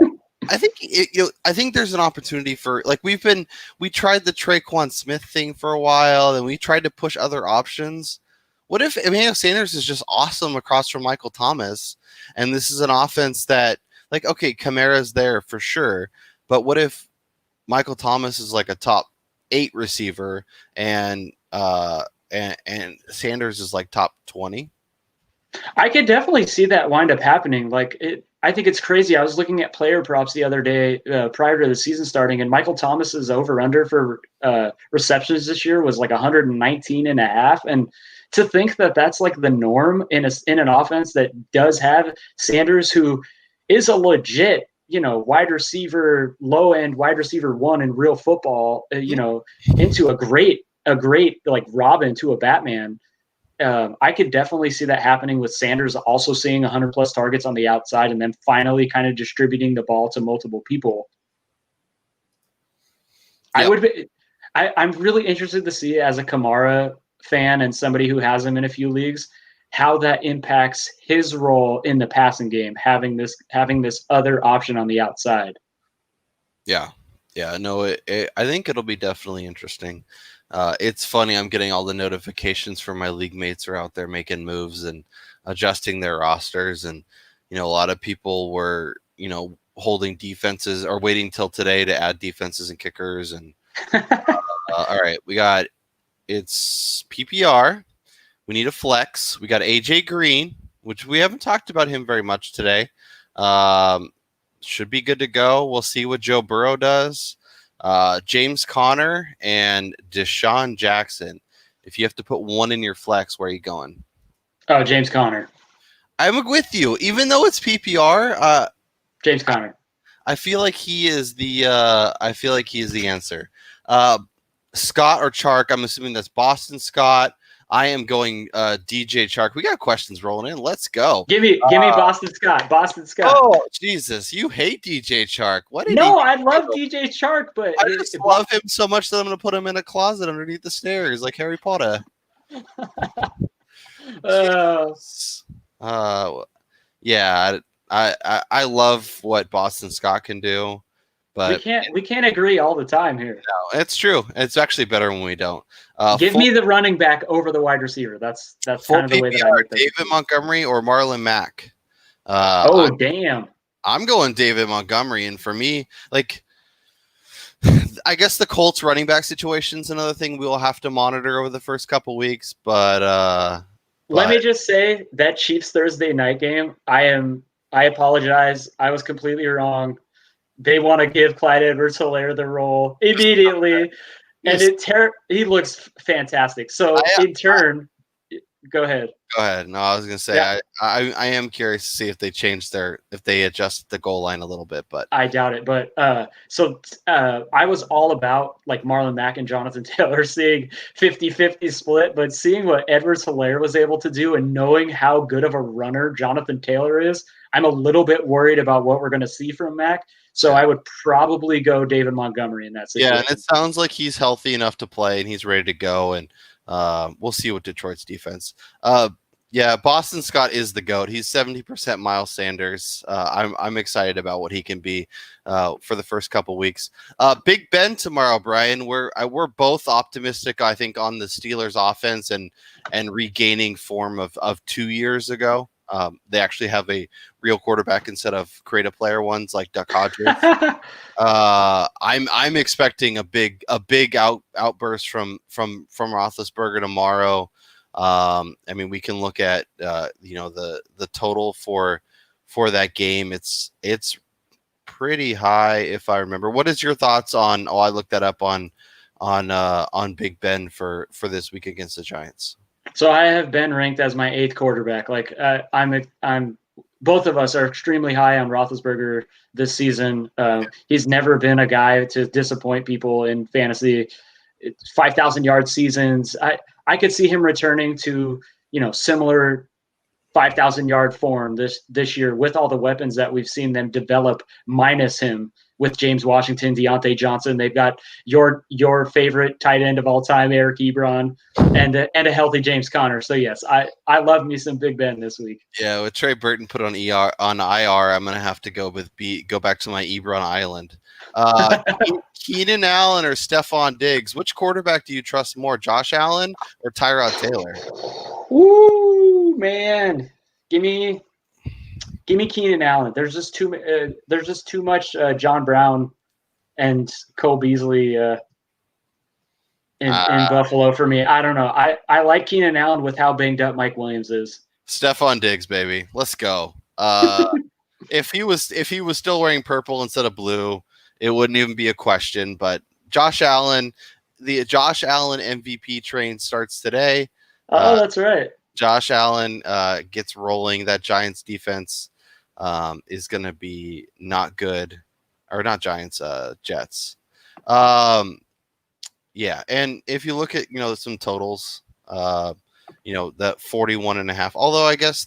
think there's an opportunity for, like, we tried the Traquan Smith thing for a while, and we tried to push other options. What if Emmanuel Sanders is just awesome across from Michael Thomas, and this is an offense that, like, okay, Kamara's there for sure, but what if Michael Thomas is like a top 8 receiver and Sanders is like top 20? I could definitely see that wind up happening. I think it's crazy. I was looking at player props the other day prior to the season starting, and Michael Thomas's over-under for receptions this year was like 119 and a half. And to think that that's like the norm in an offense that does have Sanders, who is a legit, wide receiver, low end wide receiver one in real football, into a great like Robin to a Batman. I could definitely see that happening with Sanders also seeing 100 plus targets on the outside and then finally kind of distributing the ball to multiple people. Yep. I'm really interested to see, as a Kamara fan and somebody who has him in a few leagues, how that impacts his role in the passing game, having this other option on the outside. Yeah. No, I think it'll be definitely interesting. It's funny. I'm getting all the notifications from my league mates are out there making moves and adjusting their rosters. And, a lot of people were, holding defenses or waiting till today to add defenses and kickers. And all right, it's PPR. We need a flex. We got AJ Green, which we haven't talked about him very much today. Should be good to go. We'll see what Joe Burrow does. James Conner and Deshaun Jackson. If you have to put one in your flex, where are you going? Oh, James Conner. I'm with you. Even though it's PPR, James Conner. I feel like he is the answer. Scott or Chark, I'm assuming that's Boston Scott. I am going DJ Chark. We got questions rolling in. Let's go. Give me Boston Scott. Boston Scott. Oh, Jesus. You hate DJ Chark. What? I love DJ Chark, but I just love him so much that I'm going to put him in a closet underneath the stairs like Harry Potter. Yeah, I love what Boston Scott can do. But we can't agree all the time here. No, it's true. It's actually better when we don't. Give me the running back over the wide receiver. That's kind of the way that I look at it. David Montgomery or Marlon Mack. Damn. I'm going David Montgomery, and for me, like, I guess the Colts running back situation is another thing we'll have to monitor over the first couple weeks. But let me just say that Chiefs Thursday night game. I apologize. I was completely wrong. They want to give Clyde Edwards-Helaire the role immediately, and he looks fantastic. So go ahead. Go ahead. No, I was going to say, yeah. I am curious to see if they adjust the goal line a little bit, but I doubt it. But I was all about like Marlon Mack and Jonathan Taylor seeing 50-50 split, but seeing what Edwards-Helaire was able to do and knowing how good of a runner Jonathan Taylor is, I'm a little bit worried about what we're going to see from Mack. So I would probably go David Montgomery in that situation. Yeah, and it sounds like he's healthy enough to play and he's ready to go, and we'll see what Detroit's defense. Yeah, Boston Scott is the GOAT. He's 70% Miles Sanders. I'm excited about what he can be for the first couple weeks. Big Ben tomorrow, Brian. We're both optimistic, I think, on the Steelers' offense and regaining form of 2 years ago. They actually have a real quarterback instead of create a player ones like Duck Hodges. I'm expecting a big outburst from Roethlisberger tomorrow. I mean, we can look at the total for that game. It's pretty high if I remember. What is your thoughts on? Oh, I looked that up on Big Ben for this week against the Giants. So I have Ben ranked as my 8th quarterback. Like I'm both of us are extremely high on Roethlisberger this season. He's never been a guy to disappoint people in fantasy. 5,000 yard seasons. I could see him returning to, similar 5,000 yard form this year with all the weapons that we've seen them develop minus him with James Washington, Deontay Johnson. They've got your favorite tight end of all time, Eric Ebron, and a healthy James Conner. So yes, I love me some Big Ben this week. Yeah, with Trey Burton put on IR, I'm gonna have to go back to my Ebron Island. Keenan Allen or Stephon Diggs? Which quarterback do you trust more, Josh Allen or Tyrod Taylor? Ooh, man, give me Keenan Allen. There's just too much John Brown and Cole Beasley in Buffalo for me. I don't know. I like Keenan Allen with how banged up Mike Williams is. Stephon Diggs, baby, let's go. If he was still wearing purple instead of blue, it wouldn't even be a question. But Josh Allen, the Josh Allen MVP train starts today. Oh, that's right. Josh Allen gets rolling. That Giants defense is going to be not good. Or not Giants, Jets. Yeah, and if you look at, some totals, that 41.5. Although I guess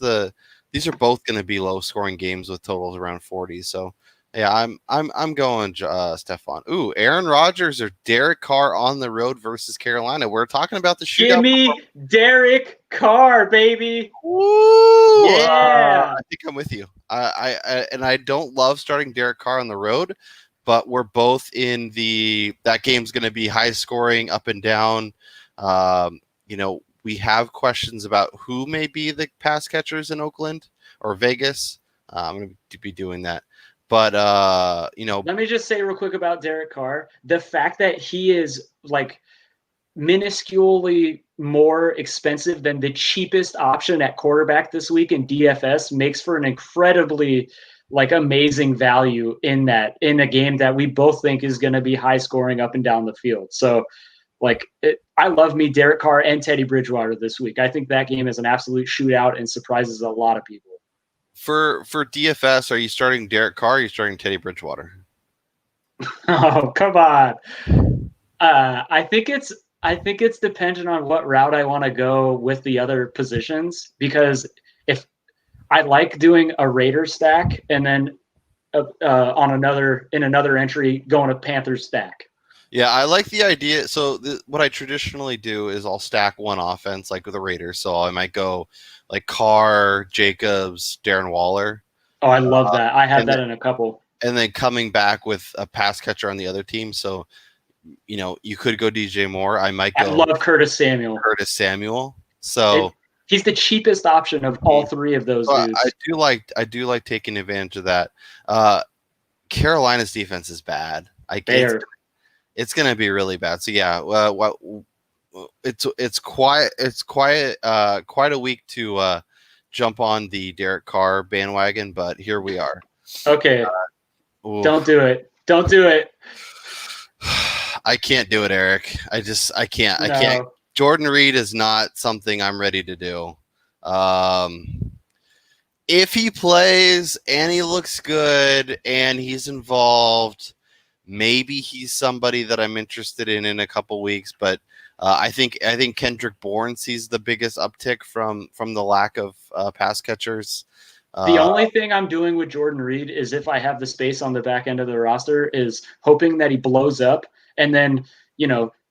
these are both going to be low-scoring games with totals around 40. So, yeah, I'm going Stephon. Ooh, Aaron Rodgers or Derek Carr on the road versus Carolina. We're talking about the shootout. Give me Derek Carr, baby. Woo! Yeah. I think I'm with you. I don't love starting Derek Carr on the road, but we're both in that game's going to be high scoring, up and down. We have questions about who may be the pass catchers in Oakland or Vegas. I'm going to be doing that. But, let me just say real quick about Derek Carr. The fact that he is like minusculely more expensive than the cheapest option at quarterback this week in DFS makes for an incredibly amazing value in a game that we both think is going to be high scoring up and down the field. So I love me Derek Carr and Teddy Bridgewater this week. I think that game is an absolute shootout and surprises a lot of people. For DFS, are you starting Derek Carr or are you starting Teddy Bridgewater? Oh, come on. I think it's dependent on what route I want to go with the other positions, because if I like doing a Raiders stack and then on another entry going a Panthers stack. Yeah, I like the idea. So what I traditionally do is I'll stack one offense like with the Raiders. So I might go like Carr, Jacobs, Darren Waller. Oh, I love that. I have that in a couple. And then coming back with a pass catcher on the other team. So, you could go DJ Moore. I might go. I love Curtis Samuel. So he's the cheapest option of all three of those dudes. I do like taking advantage of that. Carolina's defense is bad. It's going to be really bad. So yeah, it's quite a week to jump on the Derek Carr bandwagon, but here we are. Okay. Don't do it. Don't do it. I can't do it, Eric. I can't. No. I can't. Jordan Reed is not something I'm ready to do. If he plays and he looks good and he's involved, maybe he's somebody that I'm interested in a couple weeks. But I think Kendrick Bourne sees the biggest uptick from the lack of pass catchers. The only thing I'm doing with Jordan Reed is, if I have the space on the back end of the roster, is hoping that he blows up and then,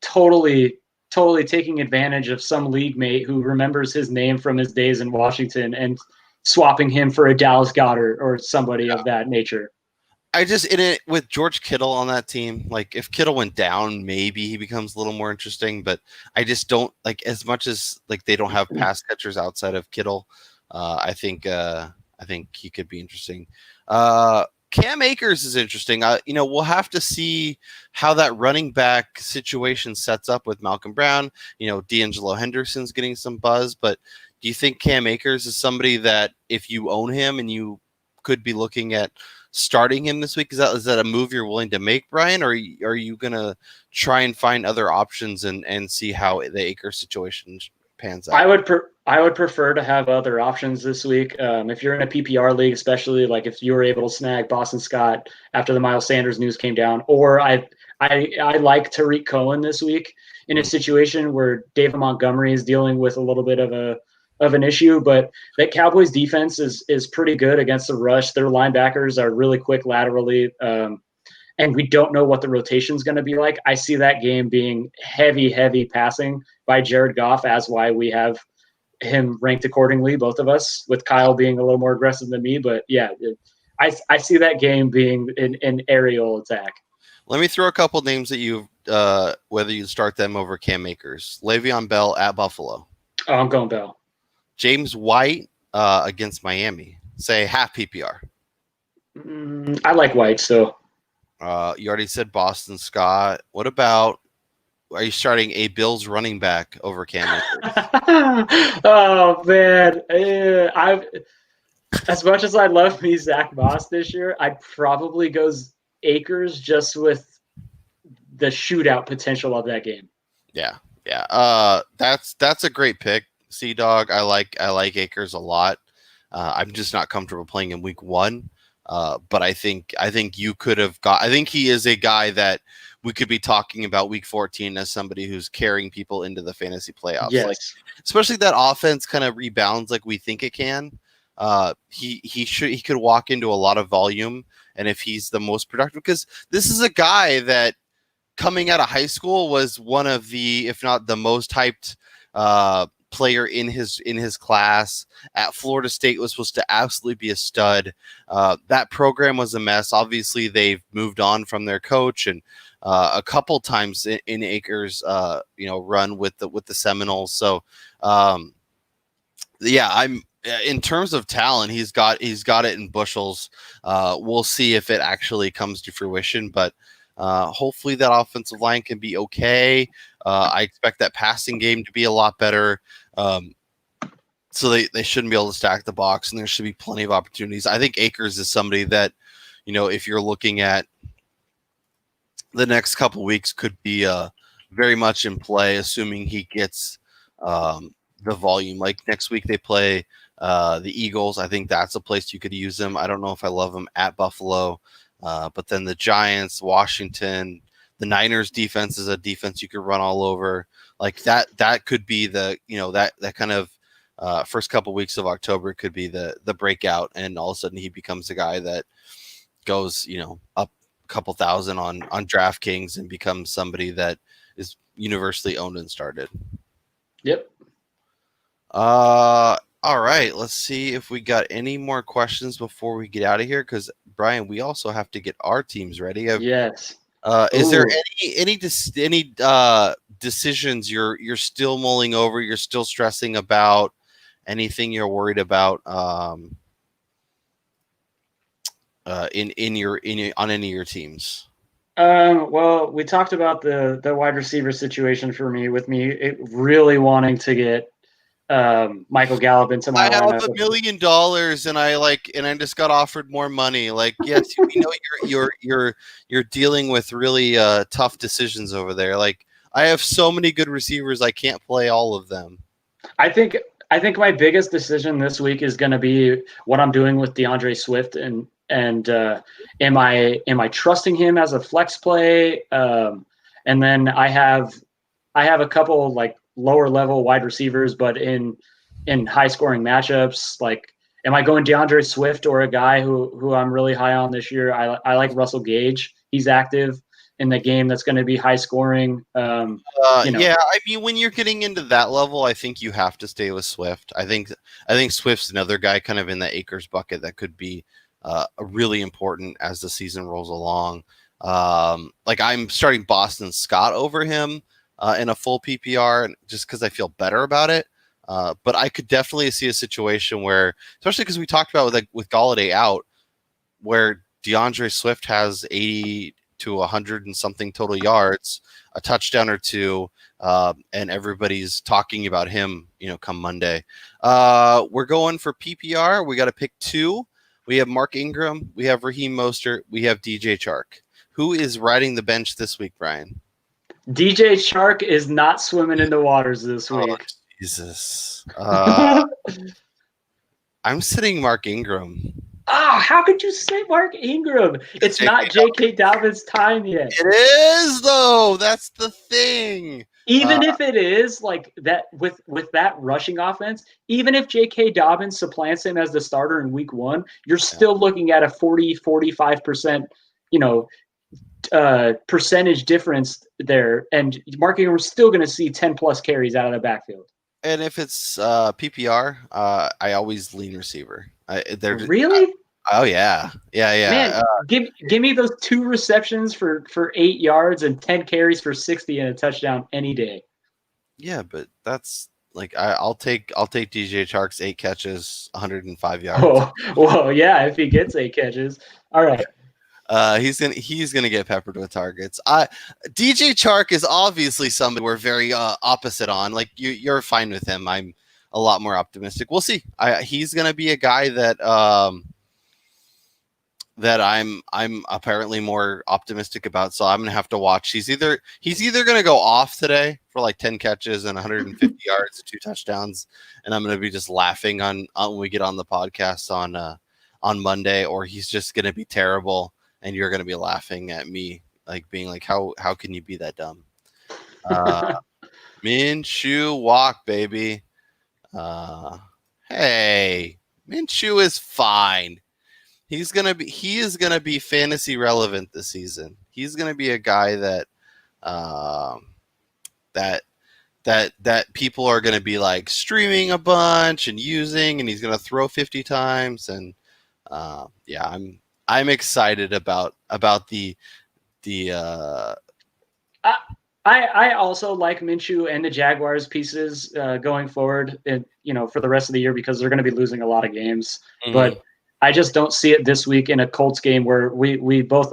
totally totally taking advantage of some league mate who remembers his name from his days in Washington and swapping him for a Dallas Goedert or somebody of that nature. I just in it with George Kittle on that team. Like if Kittle went down, maybe he becomes a little more interesting. But I just don't like as much as like they don't have pass catchers outside of Kittle. I think he could be interesting. Cam Akers is interesting. We'll have to see how that running back situation sets up with Malcolm Brown. D'Angelo Henderson's getting some buzz, but do you think Cam Akers is somebody that if you own him and you could be looking at starting him this week, is that a move you're willing to make, Brian, or are you gonna try and find other options and see how the Akers situation pans out? I would prefer to have other options this week. If you're in a PPR league, especially like if you were able to snag Boston Scott after the Miles Sanders news came down, or I like Tariq Cohen this week in a situation where David Montgomery is dealing with a little bit of an issue, but that Cowboys defense is pretty good against the rush. Their linebackers are really quick laterally, and we don't know what the rotation is going to be like. I see that game being heavy passing by Jared Goff, as why we have him ranked accordingly, both of us, with Kyle being a little more aggressive than me. But yeah, I see that game being an aerial attack. Let me throw a couple names at you, whether you start them over Cam Akers. Le'Veon Bell at Buffalo. Oh, I'm going Bell. James White against Miami. Say half PPR. I like White, so. You already said Boston Scott. What about, are you starting a Bills running back over Cam Akers? Oh, man. As much as I love me Zach Moss this year, I'd probably go Akers just with the shootout potential of that game. Yeah. That's a great pick, C-Dog. I like Akers a lot. I'm just not comfortable playing in week 1. But I think you could have got. I think he is a guy that we could be talking about week 14 as somebody who's carrying people into the fantasy playoffs. Yes. Like, especially that offense kind of rebounds like we think it can. He could walk into a lot of volume, and if he's the most productive, because this is a guy that coming out of high school was one of the, if not the most hyped player in his class. At Florida State was supposed to absolutely be a stud. That program was a mess. Obviously, they've moved on from their coach, and a couple times in Akers, run with the Seminoles. So, I'm in terms of talent, he's got it in bushels. We'll see if it actually comes to fruition, but hopefully that offensive line can be okay. I expect that passing game to be a lot better. So they shouldn't be able to stack the box, and there should be plenty of opportunities. I think Akers is somebody that, if you're looking at the next couple weeks, could be very much in play, assuming he gets the volume. Like next week they play the Eagles. I think that's a place you could use him. I don't know if I love him at Buffalo, but then the Giants, Washington, the Niners defense is a defense you could run all over. Like that could be the, that kind of first couple weeks of October could be the breakout, and all of a sudden he becomes a guy that goes, up a couple thousand on DraftKings and becomes somebody that is universally owned and started. Yep. All right. Let's see if we got any more questions before we get out of here, because Brian, we also have to get our teams ready. Yes. Is there any decisions you're still mulling over? You're still stressing about? Anything you're worried about on any of your teams? Well, we talked about the wide receiver situation for me, with me really wanting to get Michael Gallup into my lineup. I have $1 million and I just got offered more money. Like, yes, we know you're dealing with really tough decisions over there. Like, I have so many good receivers, I can't play all of them. I think my biggest decision this week is going to be what I'm doing with Deandre Swift, and am I trusting him as a flex play? And then I have a couple like lower level wide receivers, but in high scoring matchups. Like, am I going DeAndre Swift or a guy who I'm really high on this year? I like Russell Gage. He's active. in the game that's going to be high scoring. Yeah, I mean, when you're getting into that level, I think you have to stay with Swift. I think Swift's another guy kind of in the Akers bucket that could be really important as the season rolls along. Like I'm starting Boston Scott over him in a full PPR just because I feel better about it. But I could definitely see a situation where, especially because we talked about with Galladay out, where Deandre Swift has 80 to 100 and something total yards, a touchdown or two, and everybody's talking about him, come Monday. We're going for PPR. We got to pick two. We have Mark Ingram. We have Raheem Mostert. We have DJ Chark. Who is riding the bench this week, Brian? DJ Chark is not swimming in the waters this week. Oh, Jesus. I'm sitting Mark Ingram. Oh, how could you say Mark Ingram? It's not J.K. Dobbins' time yet. It is, though. That's the thing. Even if it is like that with that rushing offense, even if J.K. Dobbins supplants him as the starter in week 1, you're still looking at a 40-45%, percentage difference there. And Mark Ingram's still going to see 10-plus carries out of the backfield. And if it's PPR, I always lean receiver. Really? Oh yeah. Man, give me those 2 receptions for 8 yards and 10 carries for 60 and a touchdown any day. Yeah, but that's like I'll take DJ Chark's 8 catches, 105 yards. Oh, well, yeah, if he gets 8 catches, all right. He's gonna get peppered with targets. DJ Chark is obviously somebody we're very opposite on. Like you're fine with him. I'm a lot more optimistic. We'll see. He's gonna be a guy that I'm apparently more optimistic about. So I'm gonna have to watch. He's either gonna go off today for like 10 catches and 150 yards and 2 touchdowns, and I'm gonna be just laughing on when we get on the podcast on Monday, or he's just gonna be terrible. And you're going to be laughing at me, like being like, how can you be that dumb? Minshew walk, baby. Hey, Minshew is fine. He is going to be fantasy relevant this season. He's going to be a guy that people are going to be like streaming a bunch and using, and he's going to throw 50 times. And I'm excited about the. I also like Minshew and the Jaguars pieces going forward, and for the rest of the year because they're going to be losing a lot of games. Mm-hmm. But I just don't see it this week in a Colts game where we both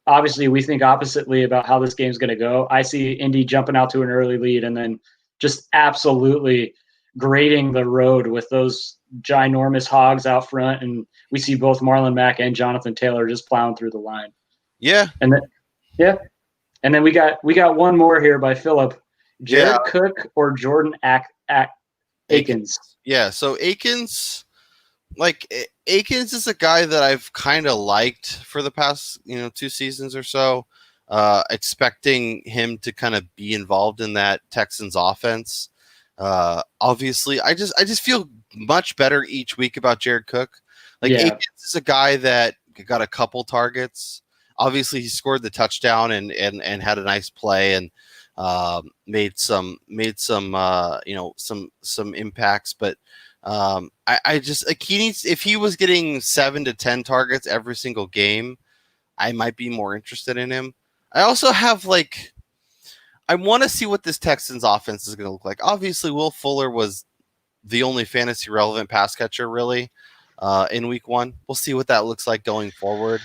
obviously we think oppositely about how this game's going to go. I see Indy jumping out to an early lead and then just absolutely grading the road with those ginormous hogs out front, and we see both Marlon Mack and Jonathan Taylor just plowing through the line. Yeah, and then we got one more here by Philip. Jared Cook or Jordan Akins? Yeah, so Akins is a guy that I've kind of liked for the past 2 seasons or so. Expecting him to kind of be involved in that Texans offense. Obviously, I just feel much better each week about Jared Cook. Akins is a guy that got a couple targets. Obviously, he scored the touchdown and had a nice play and made some impacts. But I just like he needs, if he was getting 7 to 10 targets every single game, I might be more interested in him. I also have I want to see what this Texans offense is going to look like. Obviously, Will Fuller was the only fantasy relevant pass catcher really in week 1. We'll see what that looks like going forward.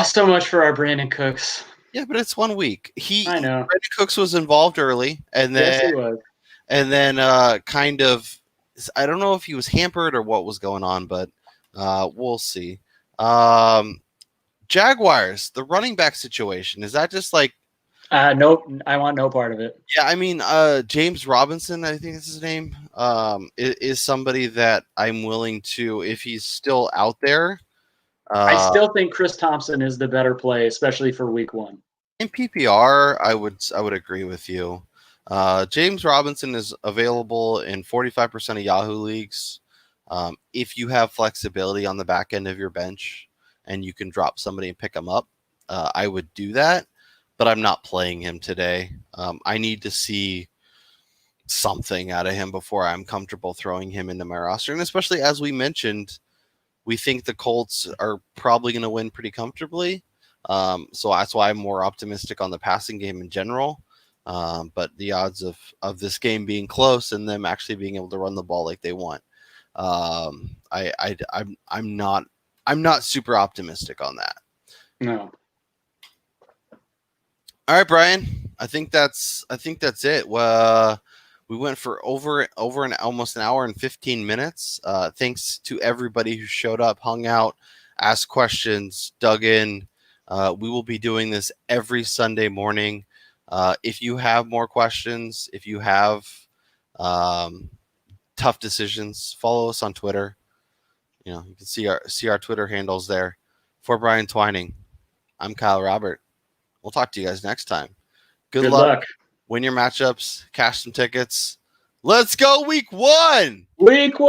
So much for our Brandon Cooks. Yeah, but it's 1 week. I know. Brandon Cooks was involved early, and then yes, he was. And then kind of, I don't know if he was hampered or what was going on, but we'll see. Jaguars, the running back situation, is that just nope, I want no part of it. Yeah, I mean, James Robinson, I think is his name, is somebody that I'm willing to, if he's still out there. I still think Chris Thompson is the better play, especially for week 1. In PPR, I would agree with you. James Robinson is available in 45% of Yahoo leagues. If you have flexibility on the back end of your bench and you can drop somebody and pick them up, I would do that. but I'm not playing him today. I need to see something out of him before I'm comfortable throwing him into my roster. And especially as we mentioned, we think the Colts are probably going to win pretty comfortably. So that's why I'm more optimistic on the passing game in general. But the odds of this game being close and them actually being able to run the ball like they want, I'm not super optimistic on that. No. All right, Brian. I think that's it. We went for over almost an hour and 15 minutes. Thanks to everybody who showed up, hung out, asked questions, dug in. We will be doing this every Sunday morning. If you have more questions, if you have tough decisions, follow us on Twitter. You can see our Twitter handles there. For Brian Twining, I'm Kyle Robert. We'll talk to you guys next time. Good luck. Win your matchups. Cash some tickets. Let's go week 1. Week 1.